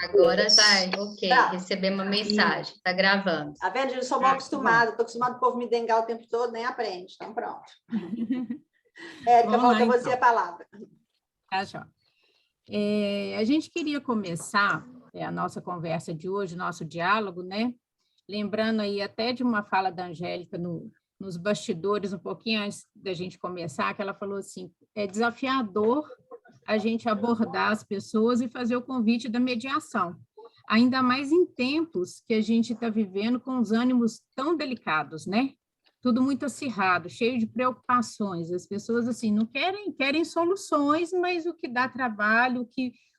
Agora tá, ok. Tá. Receber uma mensagem. Está gravando. Tá vendo? Eu sou mal acostumada. Estou acostumada o povo me dengar o tempo todo, nem aprende. Então, pronto. Érica, volta a você a palavra. Tá, Jó. A gente queria começar a nossa conversa de hoje, o nosso diálogo, né? Lembrando aí até de uma fala da Angélica nos bastidores, um pouquinho antes da gente começar, que ela falou assim, é desafiador a gente abordar as pessoas e fazer o convite da mediação, ainda mais em tempos que a gente está vivendo com os ânimos tão delicados, né? Tudo muito acirrado, cheio de preocupações, as pessoas assim não querem soluções, mas o que dá trabalho,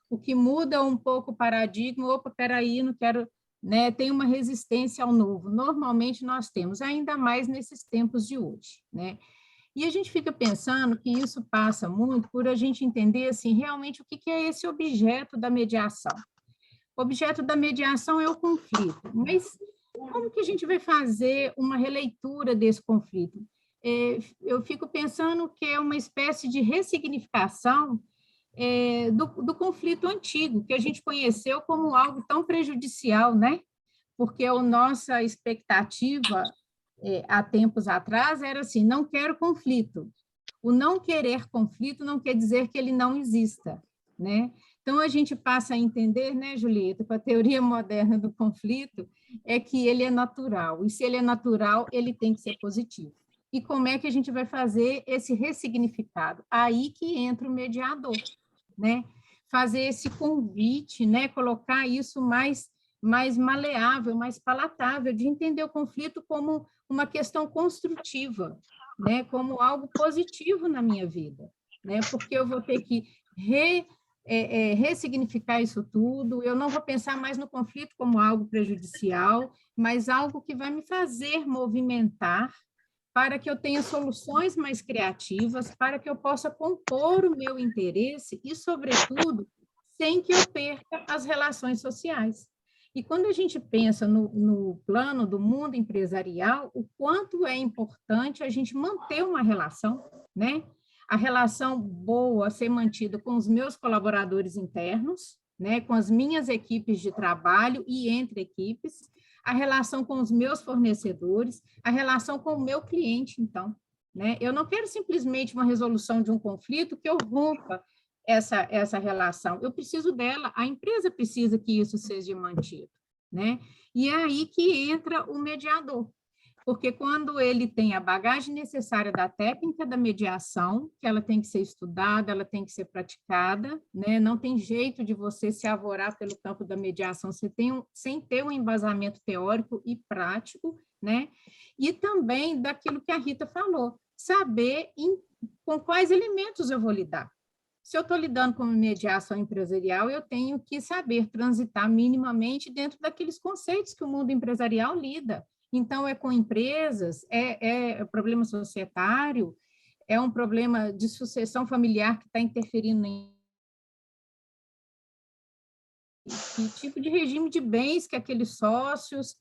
o que muda um pouco o paradigma, opa, peraí, não quero, né? Tem uma resistência ao novo. Normalmente nós temos, ainda mais nesses tempos de hoje, né? E a gente fica pensando que isso passa muito por a gente entender assim realmente o que é esse objeto da mediação. O objeto da mediação é o conflito, mas como que a gente vai fazer uma releitura desse conflito? Eu fico pensando que é uma espécie de ressignificação do conflito antigo, que a gente conheceu como algo tão prejudicial, né? Porque a nossa expectativa, há tempos atrás, era assim, não quero conflito. O não querer conflito não quer dizer que ele não exista, né? Então, a gente passa a entender, né, Julieta, com a teoria moderna do conflito, é que ele é natural, e se ele é natural, ele tem que ser positivo. E como é que a gente vai fazer esse ressignificado? Aí que entra o mediador, né? Fazer esse convite, né? Colocar isso mais maleável, mais palatável, de entender o conflito como uma questão construtiva, né? Como algo positivo na minha vida, né? Porque eu vou ter que ressignificar isso tudo, eu não vou pensar mais no conflito como algo prejudicial, mas algo que vai me fazer movimentar para que eu tenha soluções mais criativas, para que eu possa compor o meu interesse e, sobretudo, sem que eu perca as relações sociais. E quando a gente pensa no plano do mundo empresarial, o quanto é importante a gente manter uma relação, né? A relação boa ser mantida com os meus colaboradores internos, né? Com as minhas equipes de trabalho e entre equipes, a relação com os meus fornecedores, a relação com o meu cliente, então, né? Eu não quero simplesmente uma resolução de um conflito que eu rompa essa relação. Eu preciso dela, a empresa precisa que isso seja mantido, né? E é aí que entra o mediador, porque quando ele tem a bagagem necessária da técnica da mediação, que ela tem que ser estudada, ela tem que ser praticada, né? Não tem jeito de você se avorar pelo campo da mediação sem ter um embasamento teórico e prático, né? E também daquilo que a Rita falou, saber com quais elementos eu vou lidar. Se eu estou lidando com mediação empresarial, eu tenho que saber transitar minimamente dentro daqueles conceitos que o mundo empresarial lida. Então, é com empresas, é problema societário, é um problema de sucessão familiar que está interferindo em que tipo de regime de bens que aqueles sócios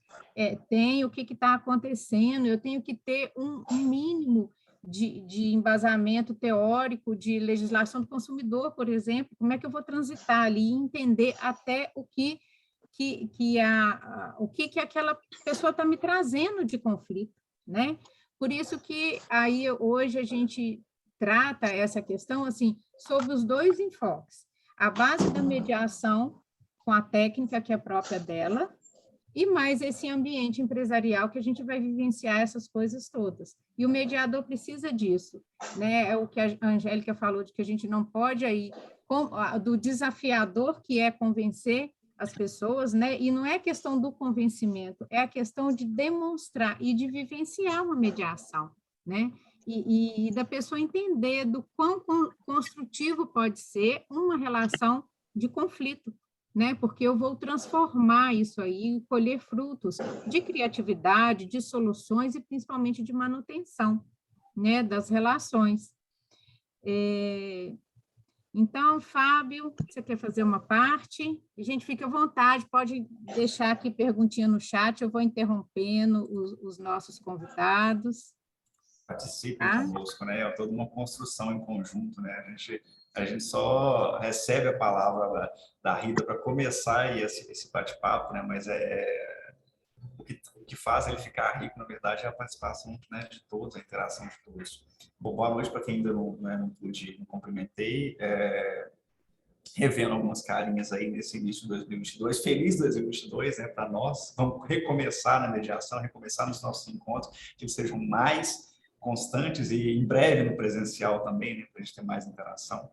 têm, o que está acontecendo. Eu tenho que ter um mínimo de embasamento teórico de legislação do consumidor, por exemplo, como é que eu vou transitar ali e entender até o que aquela pessoa está me trazendo de conflito, né? Por isso que aí hoje a gente trata essa questão assim sob os dois enfoques, a base da mediação com a técnica que é própria dela, e mais esse ambiente empresarial que a gente vai vivenciar essas coisas todas. E o mediador precisa disso, né? É o que a Angélica falou, de que a gente não pode aí, do desafiador que é convencer as pessoas, né? E não é questão do convencimento, é a questão de demonstrar e de vivenciar uma mediação, né? E da pessoa entender do quão construtivo pode ser uma relação de conflito, né? Porque eu vou transformar isso aí, colher frutos de criatividade, de soluções e principalmente de manutenção, né, das relações. Então, Fábio, você quer fazer uma parte? A gente fica à vontade, pode deixar aqui perguntinha no chat, eu vou interrompendo os nossos convidados. Participem conosco, né? É toda uma construção em conjunto, né? A gente A gente só recebe a palavra da Rita para começar aí esse bate-papo, né? Mas o que faz ele ficar rico, na verdade, é a participação, né, de todos, a interação de todos. Boa noite para quem ainda não pude, não cumprimentei. Revendo algumas carinhas aí nesse início de 2022. Feliz 2022, né, para nós. Vamos recomeçar na mediação, recomeçar nos nossos encontros, que eles sejam mais constantes e em breve no presencial também, né, para a gente ter mais interação.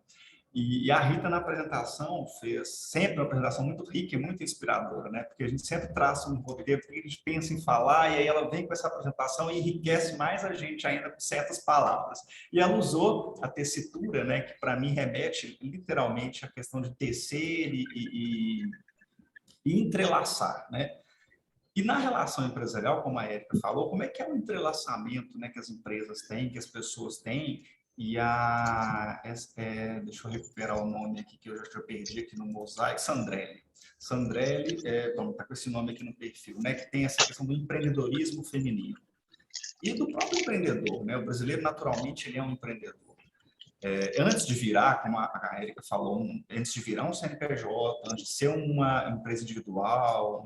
E a Rita, na apresentação, fez sempre uma apresentação muito rica e muito inspiradora, né? Porque a gente sempre traça um roteiro, porque a gente pensa em falar, e aí ela vem com essa apresentação e enriquece mais a gente ainda com certas palavras. E ela usou a tessitura, né? Que para mim remete literalmente à questão de tecer e entrelaçar, né? E na relação empresarial, como a Érica falou, como é que é o entrelaçamento, né, que as empresas têm, que as pessoas têm, e deixa eu recuperar o nome aqui, que eu já perdi aqui no mosaico, Sandrelli. Sandrelli, está com esse nome aqui no perfil, né, que tem essa questão do empreendedorismo feminino. E do próprio empreendedor, né, o brasileiro, naturalmente, ele é um empreendedor. Antes de virar, como a Érica falou, antes de virar um CNPJ, antes de ser uma empresa individual,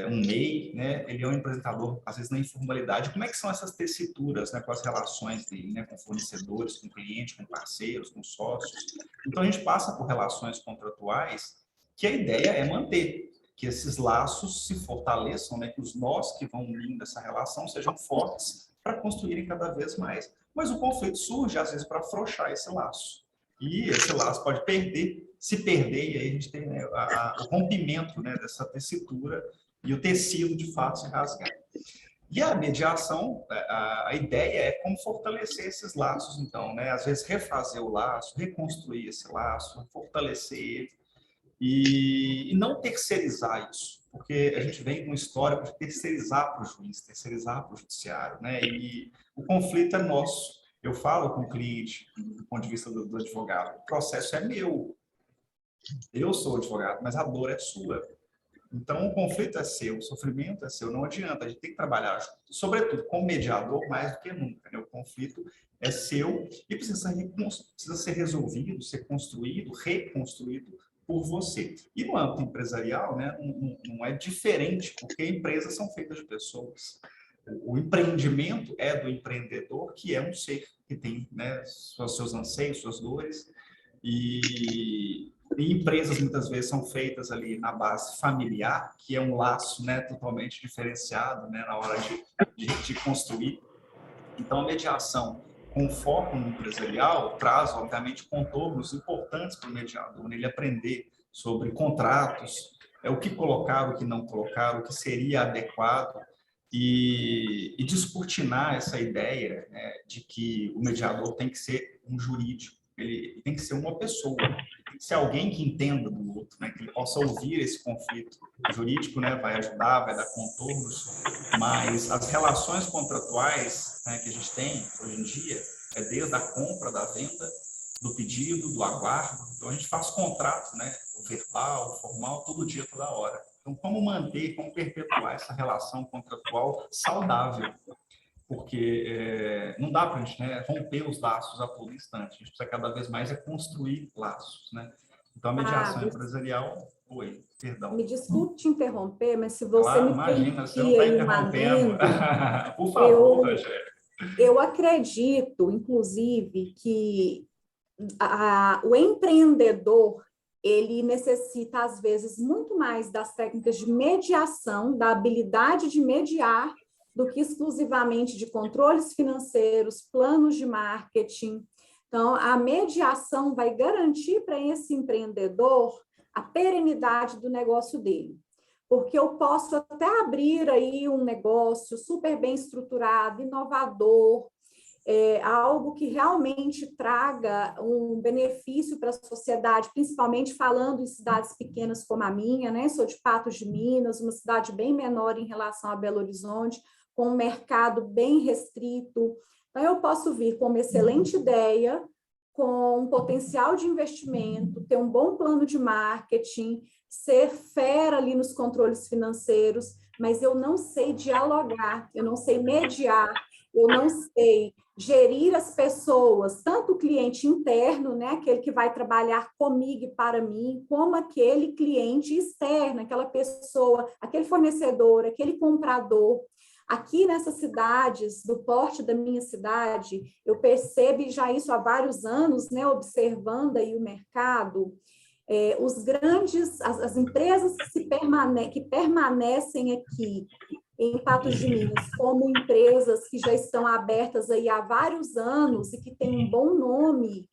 um MEI, né? Ele é um empreendedor, às vezes, na informalidade. Como é que são essas tessituras, né, com as relações dele, né, com fornecedores, com clientes, com parceiros, com sócios? Então, a gente passa por relações contratuais que a ideia é manter, que esses laços se fortaleçam, né, que os nós que vão unindo essa relação sejam fortes para construírem cada vez mais. Mas o conflito surge, às vezes, para afrouxar esse laço. E esse laço pode se perder, e aí a gente tem, né, o rompimento, né, dessa tessitura e o tecido, de fato, se rasgar. E a mediação, a ideia é como fortalecer esses laços, então, né? Às vezes refazer o laço, reconstruir esse laço, fortalecer ele e não terceirizar isso, porque a gente vem com uma história de terceirizar para o juiz, terceirizar para o judiciário, né? E o conflito é nosso. Eu falo com o cliente, do ponto de vista do advogado, o processo é meu. Eu sou advogado, mas a dor é sua. Então, o conflito é seu, o sofrimento é seu, não adianta, a gente tem que trabalhar, sobretudo, como mediador, mais do que nunca, né? O conflito é seu e precisa ser resolvido, ser construído, reconstruído por você. E no âmbito empresarial, né, não é diferente, porque empresas são feitas de pessoas. O empreendimento é do empreendedor, que é um ser que tem, né, seus anseios, suas dores, e empresas muitas vezes são feitas ali na base familiar, que é um laço, né, totalmente diferenciado, né, na hora de construir. Então, a mediação com foco no empresarial traz, obviamente, contornos importantes para o mediador, ele aprender sobre contratos, o que colocar, o que não colocar, o que seria adequado, e descortinar essa ideia, né, de que o mediador tem que ser um jurídico, ele tem que ser uma pessoa, tem que ser alguém que entenda do outro, né, que ele possa ouvir esse conflito jurídico, né, vai ajudar, vai dar contornos, mas as relações contratuais, né, que a gente tem hoje em dia, desde a compra, da venda, do pedido, do aguardo. Então, a gente faz contrato, né, o verbal, o formal, todo dia, toda hora. Então, como manter, como perpetuar essa relação contratual saudável? Porque não dá para a gente, né, romper os laços a todo instante. A gente precisa cada vez mais construir laços, né? Então, a mediação empresarial... Oi, perdão. Me desculpe te interromper, mas se você me imagina, você não está interrompendo. Por favor, Rogério. Eu acredito, inclusive, que o empreendedor, ele necessita, às vezes, muito mais das técnicas de mediação, da habilidade de mediar, do que exclusivamente de controles financeiros, planos de marketing. Então, a mediação vai garantir para esse empreendedor a perenidade do negócio dele. Porque eu posso até abrir aí um negócio super bem estruturado, inovador, algo que realmente traga um benefício para a sociedade, principalmente falando em cidades pequenas como a minha, né? Sou de Patos de Minas, uma cidade bem menor em relação a Belo Horizonte, com um mercado bem restrito. Então, eu posso vir com uma excelente ideia, com um potencial de investimento, ter um bom plano de marketing, ser fera ali nos controles financeiros, mas eu não sei dialogar, eu não sei mediar, eu não sei gerir as pessoas, tanto o cliente interno, né, aquele que vai trabalhar comigo e para mim, como aquele cliente externo, aquela pessoa, aquele fornecedor, aquele comprador. Aqui nessas cidades, do porte da minha cidade, eu percebo já isso há vários anos, né, observando aí o mercado, as empresas que permanecem aqui em Patos de Minas, como empresas que já estão abertas aí há vários anos e que têm um bom nome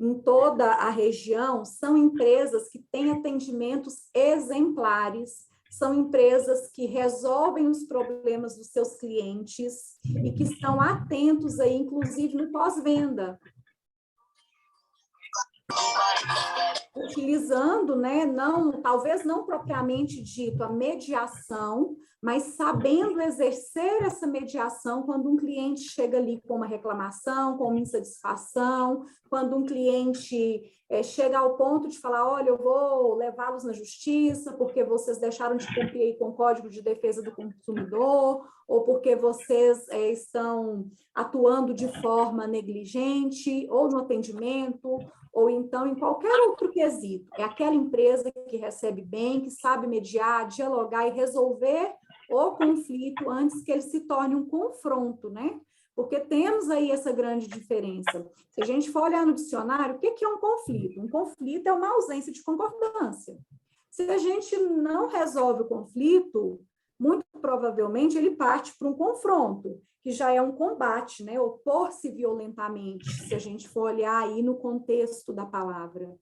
em toda a região, são empresas que têm atendimentos exemplares, são empresas que resolvem os problemas dos seus clientes e que estão atentos aí, inclusive no pós-venda. Utilizando, né, talvez não propriamente dito a mediação, mas sabendo exercer essa mediação quando um cliente chega ali com uma reclamação, com uma insatisfação, quando um cliente chega ao ponto de falar, olha, eu vou levá-los na justiça porque vocês deixaram de cumprir com o Código de Defesa do Consumidor, ou porque vocês estão atuando de forma negligente, ou no atendimento, ou então em qualquer outro quesito. É aquela empresa que recebe bem, que sabe mediar, dialogar e resolver o conflito antes que ele se torne um confronto, né? Porque temos aí essa grande diferença. Se a gente for olhar no dicionário, o que é um conflito? Um conflito é uma ausência de concordância. Se a gente não resolve o conflito, muito provavelmente ele parte para um confronto, que já é um combate, né? Opor-se violentamente, se a gente for olhar aí no contexto da palavra.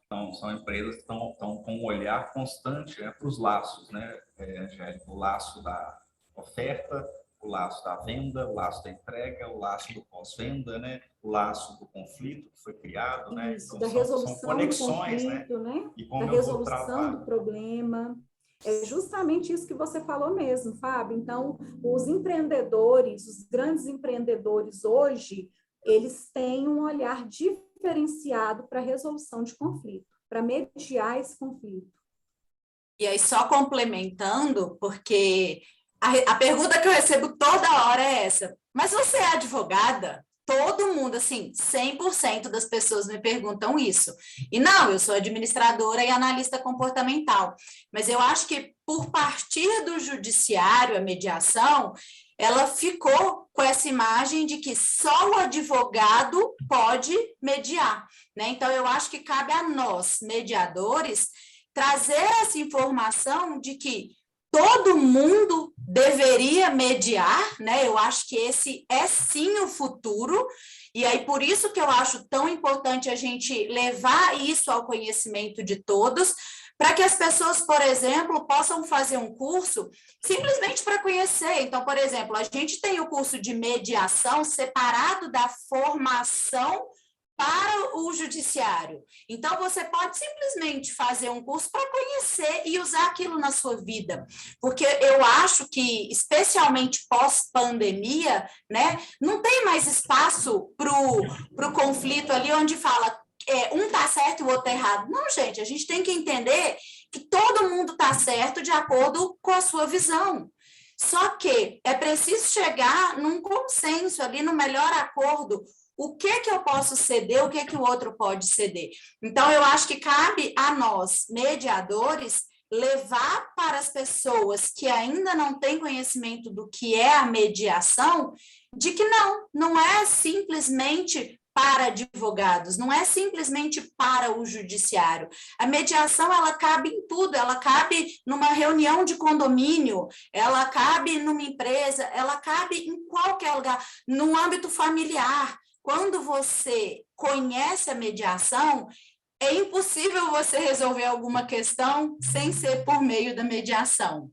Então, são empresas que estão com um olhar constante, né, para os laços, né, Angélica? O laço da oferta, o laço da venda, o laço da entrega, o laço do pós-venda, né, o laço do conflito que foi criado, né? Isso, Então, da resolução são conexões, do conflito, né? E como da resolução do problema. É justamente isso que você falou mesmo, Fábio. Então, os empreendedores, os grandes empreendedores hoje, eles têm um olhar diferenciado para a resolução de conflito, para mediar esse conflito. E aí, só complementando, porque a pergunta que eu recebo toda hora é essa, mas você é advogada? Todo mundo, assim, 100% das pessoas me perguntam isso. E não, eu sou administradora e analista comportamental. Mas eu acho que por partir do judiciário, a mediação, ela ficou com essa imagem de que só o advogado pode mediar, né? Então, eu acho que cabe a nós, mediadores, trazer essa informação de que todo mundo deveria mediar, né? Eu acho que esse é sim o futuro, e aí por isso que eu acho tão importante a gente levar isso ao conhecimento de todos, para que as pessoas, por exemplo, possam fazer um curso simplesmente para conhecer. Então, por exemplo, a gente tem o curso de mediação separado da formação para o judiciário. Então, você pode simplesmente fazer um curso para conhecer e usar aquilo na sua vida. Porque eu acho que, especialmente pós-pandemia, né, não tem mais espaço para o conflito ali onde fala um está certo e o outro está errado. Não, gente, a gente tem que entender que todo mundo está certo de acordo com a sua visão. Só que é preciso chegar num consenso ali, no melhor acordo. O que eu posso ceder, o que o outro pode ceder. Então, eu acho que cabe a nós, mediadores, levar para as pessoas que ainda não têm conhecimento do que é a mediação, de que não é simplesmente para advogados, não é simplesmente para o judiciário. A mediação, ela cabe em tudo, ela cabe numa reunião de condomínio, ela cabe numa empresa, ela cabe em qualquer lugar, no âmbito familiar. Quando você conhece a mediação, é impossível você resolver alguma questão sem ser por meio da mediação.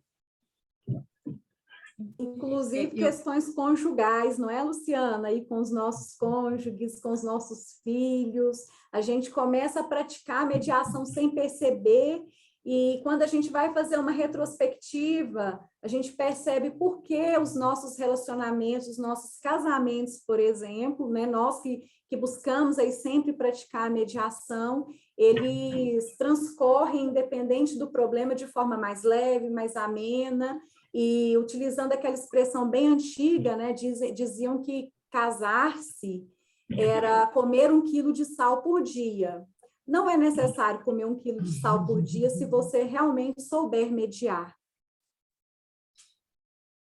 Inclusive questões conjugais, não é, Luciana? Aí com os nossos cônjuges, com os nossos filhos, a gente começa a praticar a mediação sem perceber, e quando a gente vai fazer uma retrospectiva, a gente percebe por que os nossos relacionamentos, os nossos casamentos, por exemplo, né, nós que buscamos aí sempre praticar a mediação, eles transcorrem, independente do problema, de forma mais leve, mais amena, e utilizando aquela expressão bem antiga, né, diziam que casar-se era comer 1 quilo de sal por dia. Não é necessário comer 1 quilo de sal por dia se você realmente souber mediar.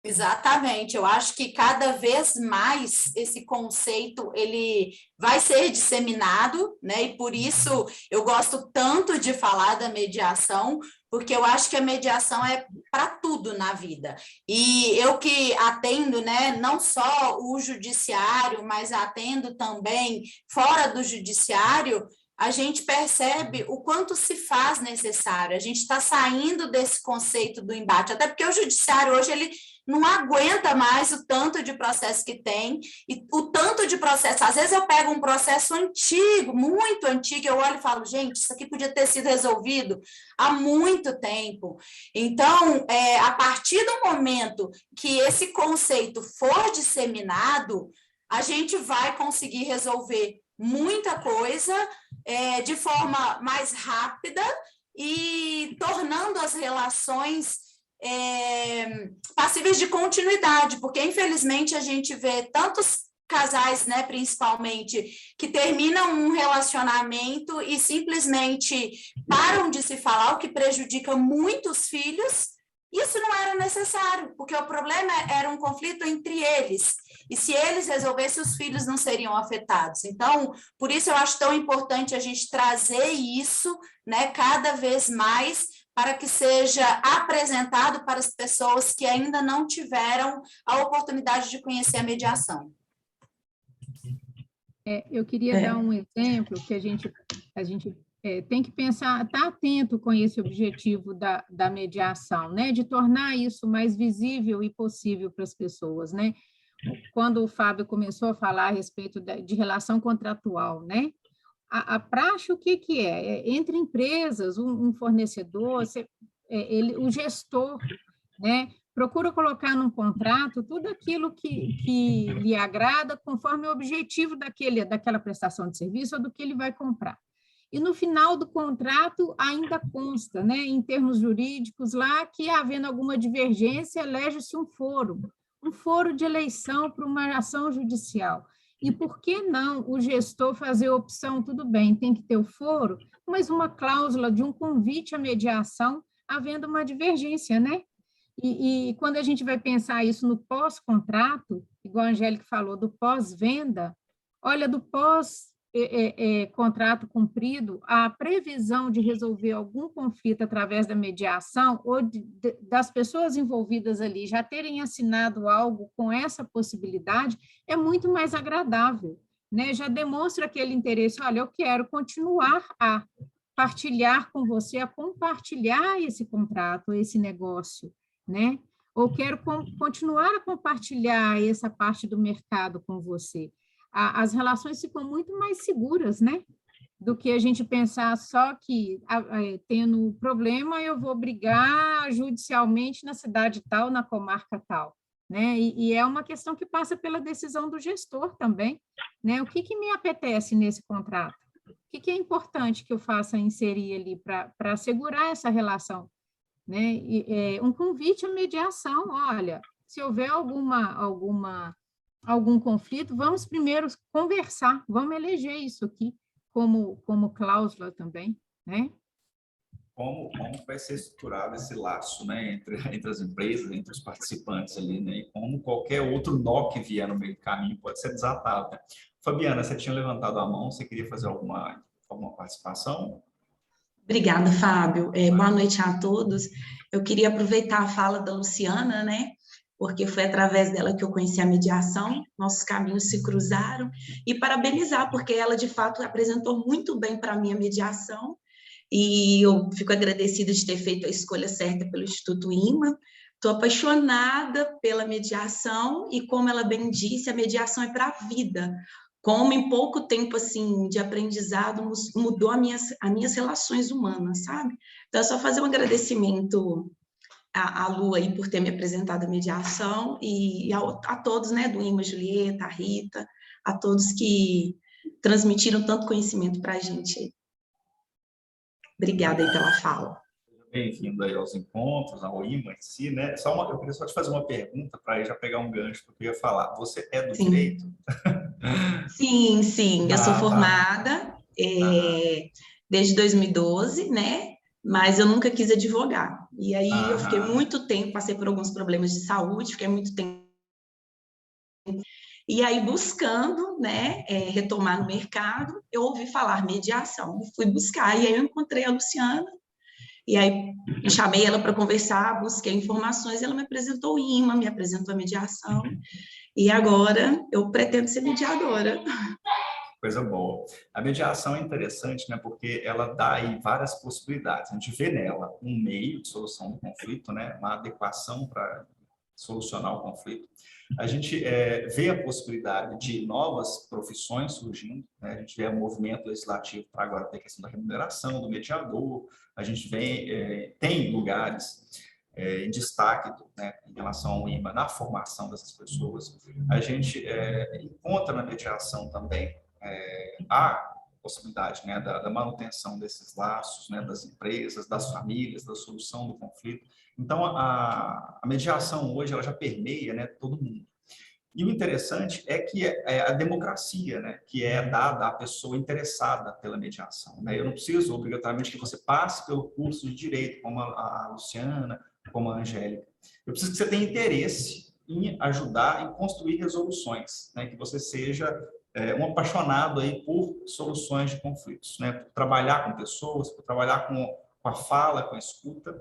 Exatamente, eu acho que cada vez mais esse conceito ele vai ser disseminado, né? E por isso eu gosto tanto de falar da mediação, porque eu acho que a mediação é para tudo na vida. E eu que atendo, né, não só o judiciário, mas atendo também fora do judiciário, a gente percebe o quanto se faz necessário. A gente está saindo desse conceito do embate, até porque o judiciário hoje ele não aguenta mais o tanto de processo que tem, e o tanto de processo, às vezes eu pego um processo antigo, muito antigo, eu olho e falo, gente, isso aqui podia ter sido resolvido há muito tempo. Então, a partir do momento que esse conceito for disseminado, a gente vai conseguir resolver muita coisa de forma mais rápida e tornando as relações passíveis de continuidade, porque infelizmente a gente vê tantos casais, né, principalmente, que terminam um relacionamento e simplesmente param de se falar, o que prejudica muitos filhos. Isso não era necessário, porque o problema era um conflito entre eles, e se eles resolvessem, os filhos não seriam afetados. Então, por isso eu acho tão importante a gente trazer isso, né, cada vez mais, para que seja apresentado para as pessoas que ainda não tiveram a oportunidade de conhecer a mediação. Eu queria dar um exemplo que a gente tem que pensar, estar atento com esse objetivo da mediação, né? De tornar isso mais visível e possível para as pessoas, né? Quando o Fábio começou a falar a respeito de relação contratual, né? A praxe, o que é? Entre empresas, um fornecedor, o gestor, né, procura colocar num contrato tudo aquilo que lhe agrada conforme o objetivo daquela prestação de serviço ou do que ele vai comprar. E no final do contrato ainda consta, né, em termos jurídicos lá, que havendo alguma divergência, elege-se um foro de eleição para uma ação judicial. E por que não o gestor fazer a opção, tudo bem, tem que ter o foro, mas uma cláusula de um convite à mediação, havendo uma divergência, né? E quando a gente vai pensar isso no pós-contrato, igual a Angélica falou, do pós-venda, olha, do pós-contrato cumprido, a previsão de resolver algum conflito através da mediação ou das pessoas envolvidas ali já terem assinado algo com essa possibilidade é muito mais agradável, né? Já demonstra aquele interesse, olha, eu quero continuar a partilhar com você, a compartilhar esse contrato, esse negócio, né? Ou quero continuar a compartilhar essa parte do mercado com você. As relações ficam muito mais seguras, né? Do que a gente pensar só que, tendo problema, eu vou brigar judicialmente na cidade tal, na comarca tal, né? E é uma questão que passa pela decisão do gestor também, né? O que me apetece nesse contrato? O que é importante que eu faça inserir ali para assegurar essa relação? Né? Um convite à mediação, olha, se houver algum conflito, vamos primeiro conversar, vamos eleger isso aqui como cláusula também, né? Como vai ser estruturado esse laço, né, entre as empresas, entre os participantes ali, né, e como qualquer outro nó que vier no meio do caminho pode ser desatado, né? Fabiana, você tinha levantado a mão, você queria fazer alguma participação? Obrigada, Fábio. Boa noite a todos. Eu queria aproveitar a fala da Luciana, né? Porque foi através dela que eu conheci a mediação, nossos caminhos se cruzaram, e parabenizar, porque ela, de fato, apresentou muito bem para mim a mediação, e eu fico agradecida de ter feito a escolha certa pelo Instituto IMA. Estou apaixonada pela mediação, e como ela bem disse, a mediação é para a vida. Como em pouco tempo, assim, de aprendizado, mudou as minhas relações humanas, sabe? Então, é só fazer um agradecimento à Lu aí por ter me apresentado a mediação e a todos, né, do IMA, Julieta, a Rita, a todos que transmitiram tanto conhecimento para a gente. Obrigada aí pela fala. Bem-vindo aí aos encontros, ao IMA em si, né? Eu queria só te fazer uma pergunta para já pegar um gancho do que eu ia falar. Você é do direito? Sim, eu sou Tá. formada desde 2012, né? Mas eu nunca quis advogar. E aí eu fiquei muito tempo, passei por alguns problemas de saúde, fiquei muito tempo. E aí, buscando, né, retomar no mercado, eu ouvi falar mediação, fui buscar, e aí eu encontrei a Luciana, e aí chamei ela para conversar, busquei informações, ela me apresentou o IMA, me apresentou a mediação, e agora eu pretendo ser mediadora. Coisa boa. A mediação é interessante, né, porque ela dá aí várias possibilidades. A gente vê nela um meio de solução do conflito, né, uma adequação para solucionar o conflito. A gente vê a possibilidade de novas profissões surgindo, né? A gente vê o movimento legislativo para agora ter a questão da remuneração do mediador, a gente vê, tem lugares em destaque, né, em relação ao IMA na formação dessas pessoas. A gente encontra na mediação também a possibilidade, né, da manutenção desses laços, né, das empresas, das famílias, da solução do conflito. Então, a mediação hoje ela já permeia, né, todo mundo. E o interessante é que é a democracia, né, que é dada à pessoa interessada pela mediação, né? Eu não preciso, obrigatoriamente, que você passe pelo curso de direito, como a Luciana, como a Angélica. Eu preciso que você tenha interesse em ajudar, em construir resoluções, né, que você seja um apaixonado aí por soluções de conflitos, né, por trabalhar com pessoas, por trabalhar com a fala, com a escuta,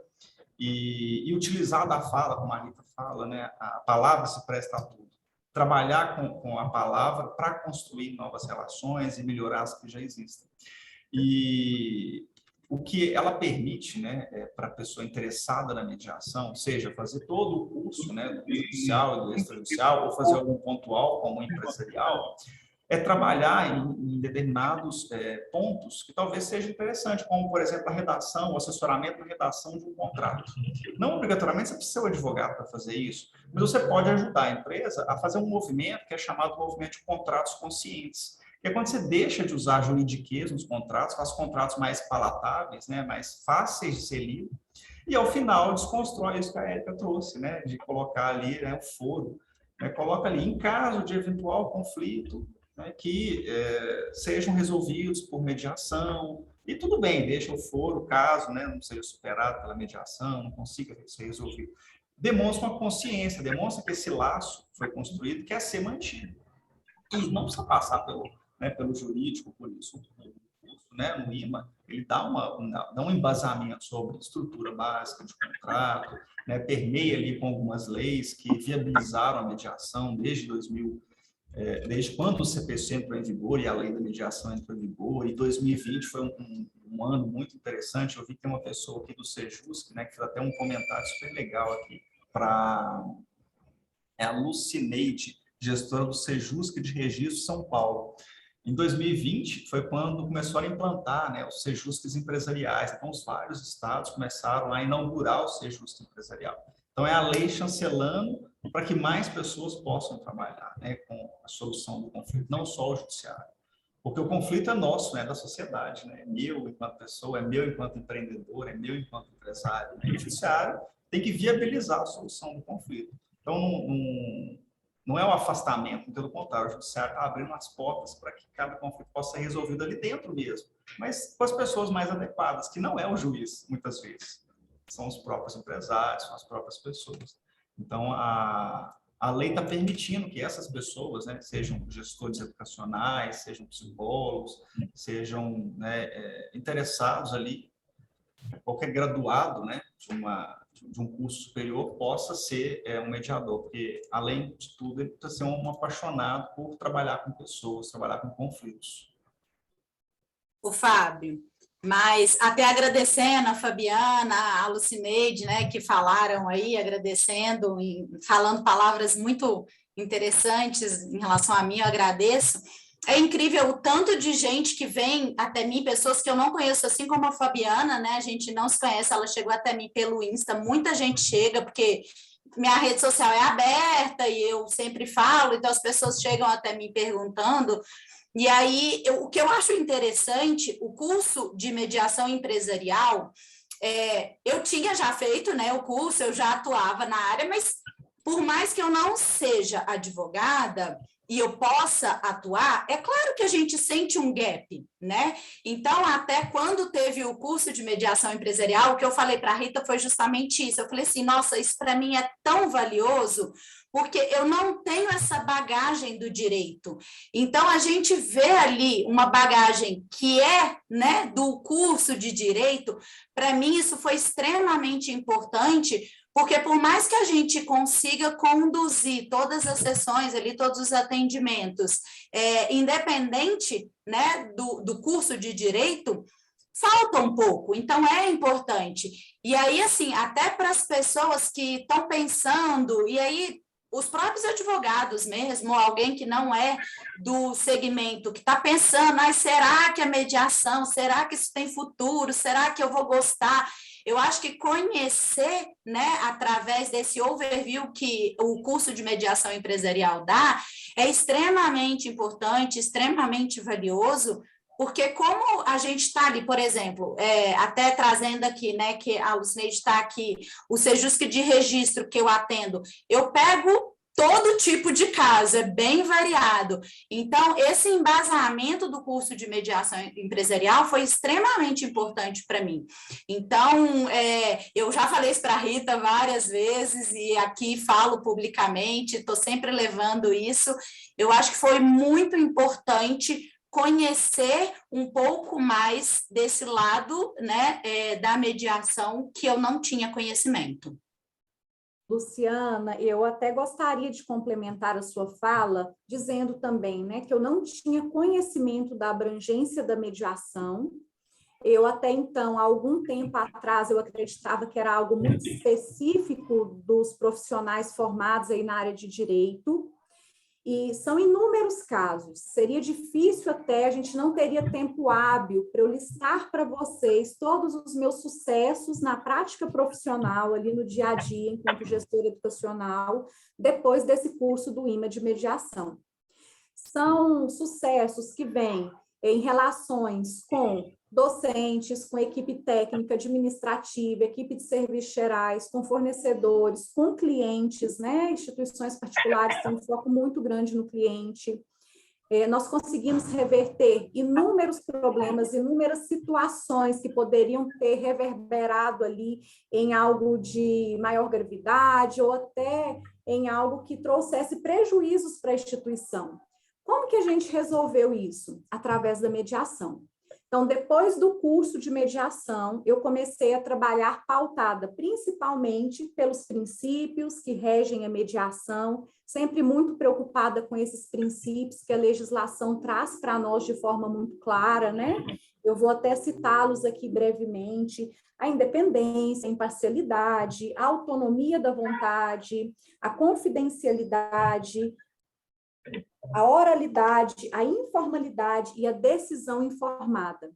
e utilizar da fala, como a Rita fala, né, a palavra se presta a tudo. Trabalhar com a palavra para construir novas relações e melhorar as que já existem. E o que ela permite, né, para a pessoa interessada na mediação, seja fazer todo o curso, né, do judicial e do extrajudicial, ou fazer algum pontual como empresarial, é trabalhar em determinados pontos que talvez seja interessante, como, por exemplo, a redação, o assessoramento na redação de um contrato. Não obrigatoriamente você precisa ser um advogado para fazer isso, mas você pode ajudar a empresa a fazer um movimento que é chamado movimento de contratos conscientes, que é quando você deixa de usar juridiquês nos contratos, faz contratos mais palatáveis, né, mais fáceis de ser lido, e ao final desconstrói isso que a Érica trouxe, né, de colocar ali, né, o foro, né, coloca ali, em caso de eventual conflito, né, que sejam resolvidos por mediação, e tudo bem, deixa o foro, caso, né, não seja superado pela mediação, não consiga ser resolvido. Demonstra uma consciência, demonstra que esse laço foi construído, quer ser mantido. E não precisa passar pelo jurídico, por isso. Né, no IMA, ele dá um embasamento sobre estrutura básica de contrato, né, permeia ali com algumas leis que viabilizaram a mediação desde 2000, desde quando o CPC entrou em vigor e a lei da mediação entrou em vigor, e 2020 foi um ano muito interessante. Eu vi que tem uma pessoa aqui do Sejusc, né, que fez até um comentário super legal aqui para a Lucineide, gestora do Sejusc de Registro São Paulo. Em 2020 foi quando começaram a implantar, né, os Sejuscs empresariais. Então, os vários estados começaram a inaugurar o Sejusc empresarial. Então, é a lei chancelando para que mais pessoas possam trabalhar, né, com a solução do conflito, não só o judiciário. Porque o conflito é nosso, né, da sociedade, né, é meu enquanto pessoa, é meu enquanto empreendedor, é meu enquanto empresário. Né, e o judiciário tem que viabilizar a solução do conflito. Então, não é um afastamento, pelo contrário, o judiciário está abrindo as portas para que cada conflito possa ser resolvido ali dentro mesmo, mas com as pessoas mais adequadas, que não é o juiz, muitas vezes. São os próprios empresários, são as próprias pessoas. Então, a lei está permitindo que essas pessoas, né, sejam gestores educacionais, sejam psicólogos, sejam, né, interessados ali, qualquer graduado, né, de um curso superior possa ser um mediador, porque, além de tudo, ele precisa ser um apaixonado por trabalhar com pessoas, trabalhar com conflitos. O Fábio, mas até agradecendo a Fabiana, a Lucineide, né, que falaram aí, agradecendo, falando palavras muito interessantes em relação a mim, eu agradeço. É incrível o tanto de gente que vem até mim, pessoas que eu não conheço, assim como a Fabiana, né? A gente não se conhece, ela chegou até mim pelo Insta, muita gente chega, porque minha rede social é aberta e eu sempre falo, então as pessoas chegam até mim perguntando, E aí, o que eu acho interessante, o curso de mediação empresarial, eu tinha já feito, né, o curso, eu já atuava na área, mas por mais que eu não seja advogada e eu possa atuar, é claro que a gente sente um gap, né? Então, até quando teve o curso de mediação empresarial, o que eu falei para a Rita foi justamente isso. Eu falei assim, nossa, isso para mim é tão valioso, porque eu não tenho essa bagagem do direito. Então, a gente vê ali uma bagagem que é, né, do curso de direito. Para mim, isso foi extremamente importante, porque por mais que a gente consiga conduzir todas as sessões ali, todos os atendimentos, independente, né, do curso de direito, falta um pouco, então é importante. E aí, assim, até para as pessoas que estão pensando, e aí os próprios advogados mesmo, alguém que não é do segmento, que está pensando, será que a mediação, será que isso tem futuro, será que eu vou gostar? Eu acho que conhecer, né, através desse overview que o curso de mediação empresarial dá, é extremamente importante, extremamente valioso, porque como a gente está ali, por exemplo, até trazendo aqui, né, que a Lucineide está aqui, o Sejusc de registro que eu atendo, eu pego todo tipo de caso, é bem variado. Então, esse embasamento do curso de mediação empresarial foi extremamente importante para mim. Então, eu já falei isso para a Rita várias vezes e aqui falo publicamente, estou sempre levando isso. Eu acho que foi muito importante conhecer um pouco mais desse lado, né, da mediação que eu não tinha conhecimento. Luciana, eu até gostaria de complementar a sua fala, dizendo também, né, que eu não tinha conhecimento da abrangência da mediação. Eu até então, há algum tempo atrás, eu acreditava que era algo muito específico dos profissionais formados aí na área de direito, e são inúmeros casos. Seria difícil até, a gente não teria tempo hábil para eu listar para vocês todos os meus sucessos na prática profissional, ali no dia a dia, enquanto gestora educacional, depois desse curso do IMA de mediação. São sucessos que vêm em relações com docentes, com equipe técnica, administrativa, equipe de serviços gerais, com fornecedores, com clientes, né? Instituições particulares têm um foco muito grande no cliente. Nós conseguimos reverter inúmeros problemas, inúmeras situações que poderiam ter reverberado ali em algo de maior gravidade ou até em algo que trouxesse prejuízos para a instituição. Como que a gente resolveu isso? Através da mediação. Então, depois do curso de mediação, eu comecei a trabalhar pautada principalmente pelos princípios que regem a mediação, sempre muito preocupada com esses princípios que a legislação traz para nós de forma muito clara, né? Eu vou até citá-los aqui brevemente: a independência, a imparcialidade, a autonomia da vontade, a confidencialidade, a oralidade, a informalidade e a decisão informada.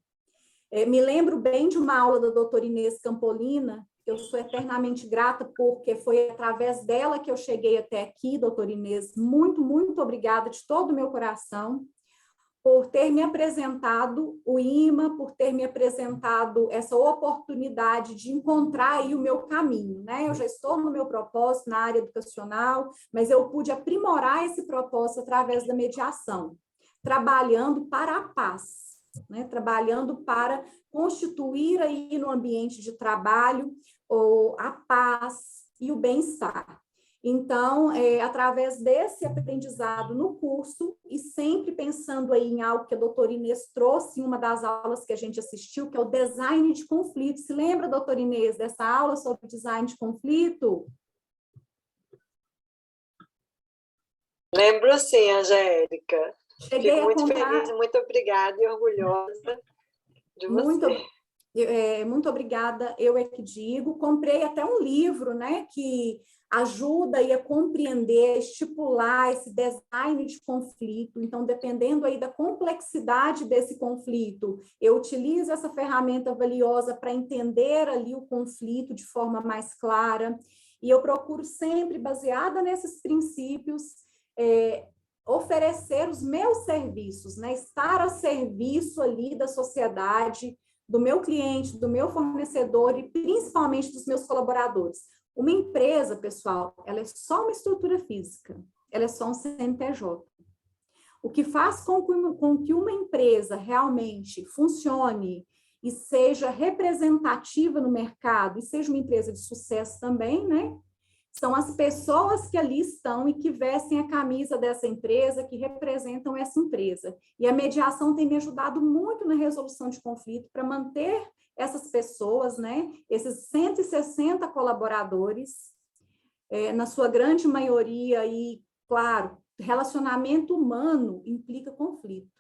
Me lembro bem de uma aula da doutora Inês Campolina, que eu sou eternamente grata, porque foi através dela que eu cheguei até aqui, doutora Inês. Muito, muito obrigada de todo o meu coração por ter me apresentado o IMA, por ter me apresentado essa oportunidade de encontrar aí o meu caminho, né? Eu já estou no meu propósito na área educacional, mas eu pude aprimorar esse propósito através da mediação, trabalhando para a paz, né? Trabalhando para constituir aí no ambiente de trabalho a paz e o bem-estar. Então, através desse aprendizado no curso, e sempre pensando aí em algo que a doutora Inês trouxe em uma das aulas que a gente assistiu, que é o design de conflito. Se lembra, doutora Inês, dessa aula sobre design de conflito? Lembro sim, Angélica. Cheguei Fico muito a contar... feliz, muito obrigada e orgulhosa de você. Muito obrigada, eu é que digo. Comprei até um livro, né, que ajuda aí a compreender, a estipular esse design de conflito. Então, dependendo aí da complexidade desse conflito, eu utilizo essa ferramenta valiosa para entender ali o conflito de forma mais clara. E eu procuro sempre, baseada nesses princípios, oferecer os meus serviços, né? Estar a serviço ali da sociedade, do meu cliente, do meu fornecedor e principalmente dos meus colaboradores. Uma empresa, pessoal, ela é só uma estrutura física, ela é só um CNPJ. O que faz com que uma empresa realmente funcione e seja representativa no mercado, e seja uma empresa de sucesso também, né? São as pessoas que ali estão e que vestem a camisa dessa empresa, que representam essa empresa. E a mediação tem me ajudado muito na resolução de conflito para manter essas pessoas, né? Esses 160 colaboradores, na sua grande maioria, e, claro, relacionamento humano implica conflito.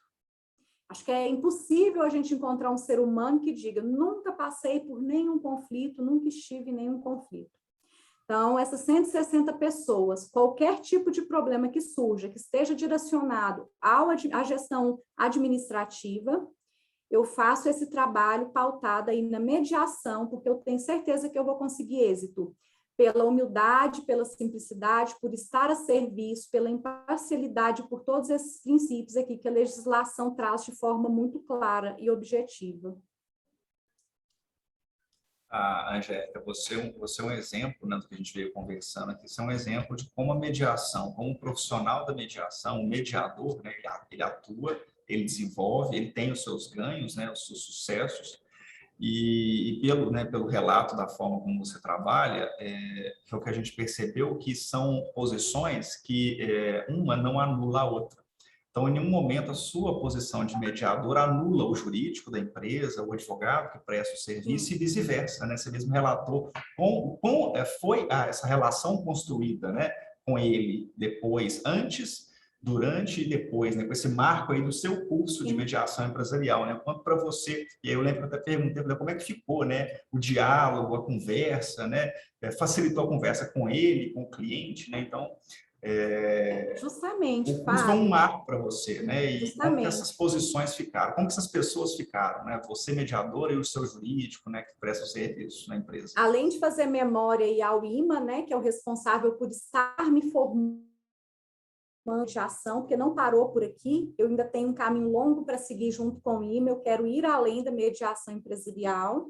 Acho que é impossível a gente encontrar um ser humano que diga, nunca passei por nenhum conflito, nunca estive em nenhum conflito. Então, essas 160 pessoas, qualquer tipo de problema que surja, que esteja direcionado à gestão administrativa, eu faço esse trabalho pautado aí na mediação, porque eu tenho certeza que eu vou conseguir êxito. Pela humildade, pela simplicidade, por estar a serviço, pela imparcialidade, por todos esses princípios aqui que a legislação traz de forma muito clara e objetiva. Angélica, você é um exemplo, né, do que a gente veio conversando aqui, você é um exemplo de como a mediação, como um profissional da mediação, um mediador, né, ele atua, ele desenvolve, ele tem os seus ganhos, né, os seus sucessos, e pelo relato da forma como você trabalha, que é o que a gente percebeu, que são posições que uma não anula a outra. Então, em nenhum momento, a sua posição de mediador anula o jurídico da empresa, o advogado que presta o serviço e vice-versa, né? Você mesmo relatou como foi essa relação construída, né, com ele depois, antes, durante e depois, né, com esse marco aí do seu curso de mediação empresarial, né? Quanto para você, e aí eu lembro que eu até perguntei como é que ficou, né, o diálogo, a conversa, né? Facilitou a conversa com ele, com o cliente, né? Então, justamente, o curso foi um marco para você, né? E justamente. como que essas posições ficaram? Como que essas pessoas ficaram, né? Você mediadora e o seu jurídico, né, que presta o serviço na empresa. Além de fazer memória e ao IMA, né, que é o responsável por estar me formando de ação, porque não parou por aqui, eu ainda tenho um caminho longo para seguir junto com o IMA, eu quero ir além da mediação empresarial.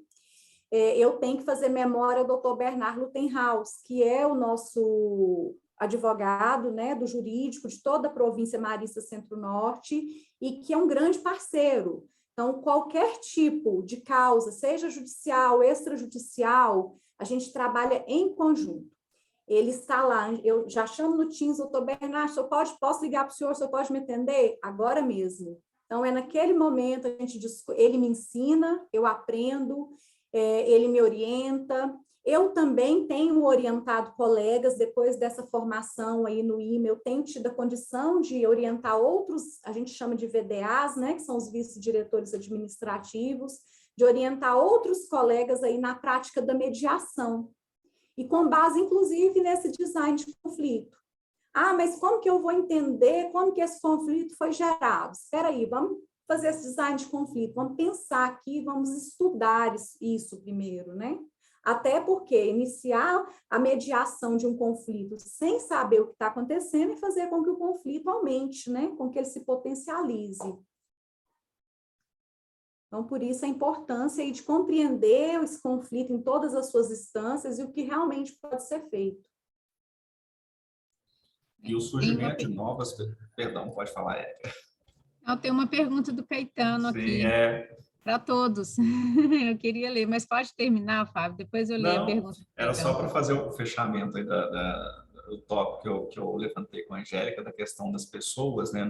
Eu tenho que fazer memória ao Dr. Bernard Luttenhaus, que é o nosso advogado, né, do jurídico de toda a província Marista Centro-Norte e que é um grande parceiro. Então, qualquer tipo de causa, seja judicial, extrajudicial, a gente trabalha em conjunto. Ele está lá, eu já chamo no Teams, doutor Bernardo, posso ligar para o senhor, o senhor pode me atender? Agora mesmo. Então, naquele momento, ele me ensina, eu aprendo, ele me orienta. Eu também tenho orientado colegas, depois dessa formação aí no IMA, eu tenho tido a condição de orientar outros, a gente chama de VDAs, né, que são os vice-diretores administrativos, de orientar outros colegas aí na prática da mediação. E com base, inclusive, nesse design de conflito. Mas como que eu vou entender como que esse conflito foi gerado? Espera aí, vamos fazer esse design de conflito, vamos pensar aqui, vamos estudar isso primeiro, né? Até porque iniciar a mediação de um conflito sem saber o que está acontecendo e fazer com que o conflito aumente, né? Com que ele se potencialize. Então, por isso a importância aí de compreender esse conflito em todas as suas instâncias e o que realmente pode ser feito. E o surgimento de novas... Perdão, pode falar, Érica. Tem uma pergunta do Caetano aqui. Para todos. Eu queria ler, mas pode terminar, Fábio, depois eu leio a pergunta. Era só para fazer o fechamento aí do tópico que eu levantei com a Angélica, da questão das pessoas, né,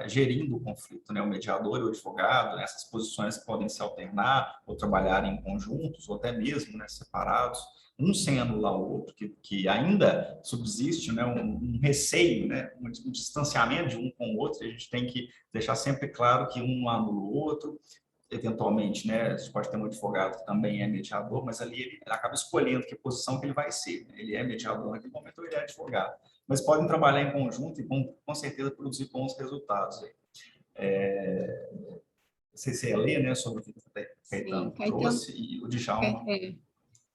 gerindo o conflito, né, o mediador e o advogado, né, essas posições podem se alternar, ou trabalhar em conjuntos, ou até mesmo, né, separados, um sem anular o outro, que ainda subsiste, né, um receio, né, um distanciamento de um com o outro, e a gente tem que deixar sempre claro que um não anula o outro. Eventualmente, né, você pode ter um advogado que também é mediador, mas ali ele acaba escolhendo que posição que ele vai ser. Ele é mediador naquele momento ou ele é advogado. Mas podem trabalhar em conjunto e vão, com certeza, produzir bons resultados. Você ia ler, né, sobre o que o Caetano trouxe e o Djalma.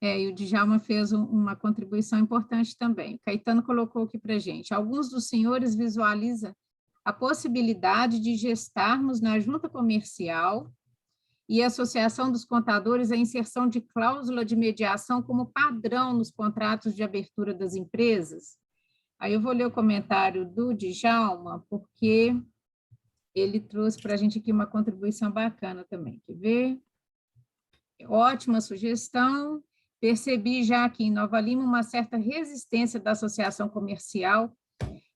E o Djalma fez uma contribuição importante também. O Caetano colocou aqui para a gente. Alguns dos senhores visualizam a possibilidade de gestarmos na junta comercial e associação dos contadores a inserção de cláusula de mediação como padrão nos contratos de abertura das empresas. Aí eu vou ler o comentário do Djalma, porque ele trouxe para a gente aqui uma contribuição bacana também. Quer ver? Ótima sugestão. Percebi já aqui em Nova Lima uma certa resistência da associação comercial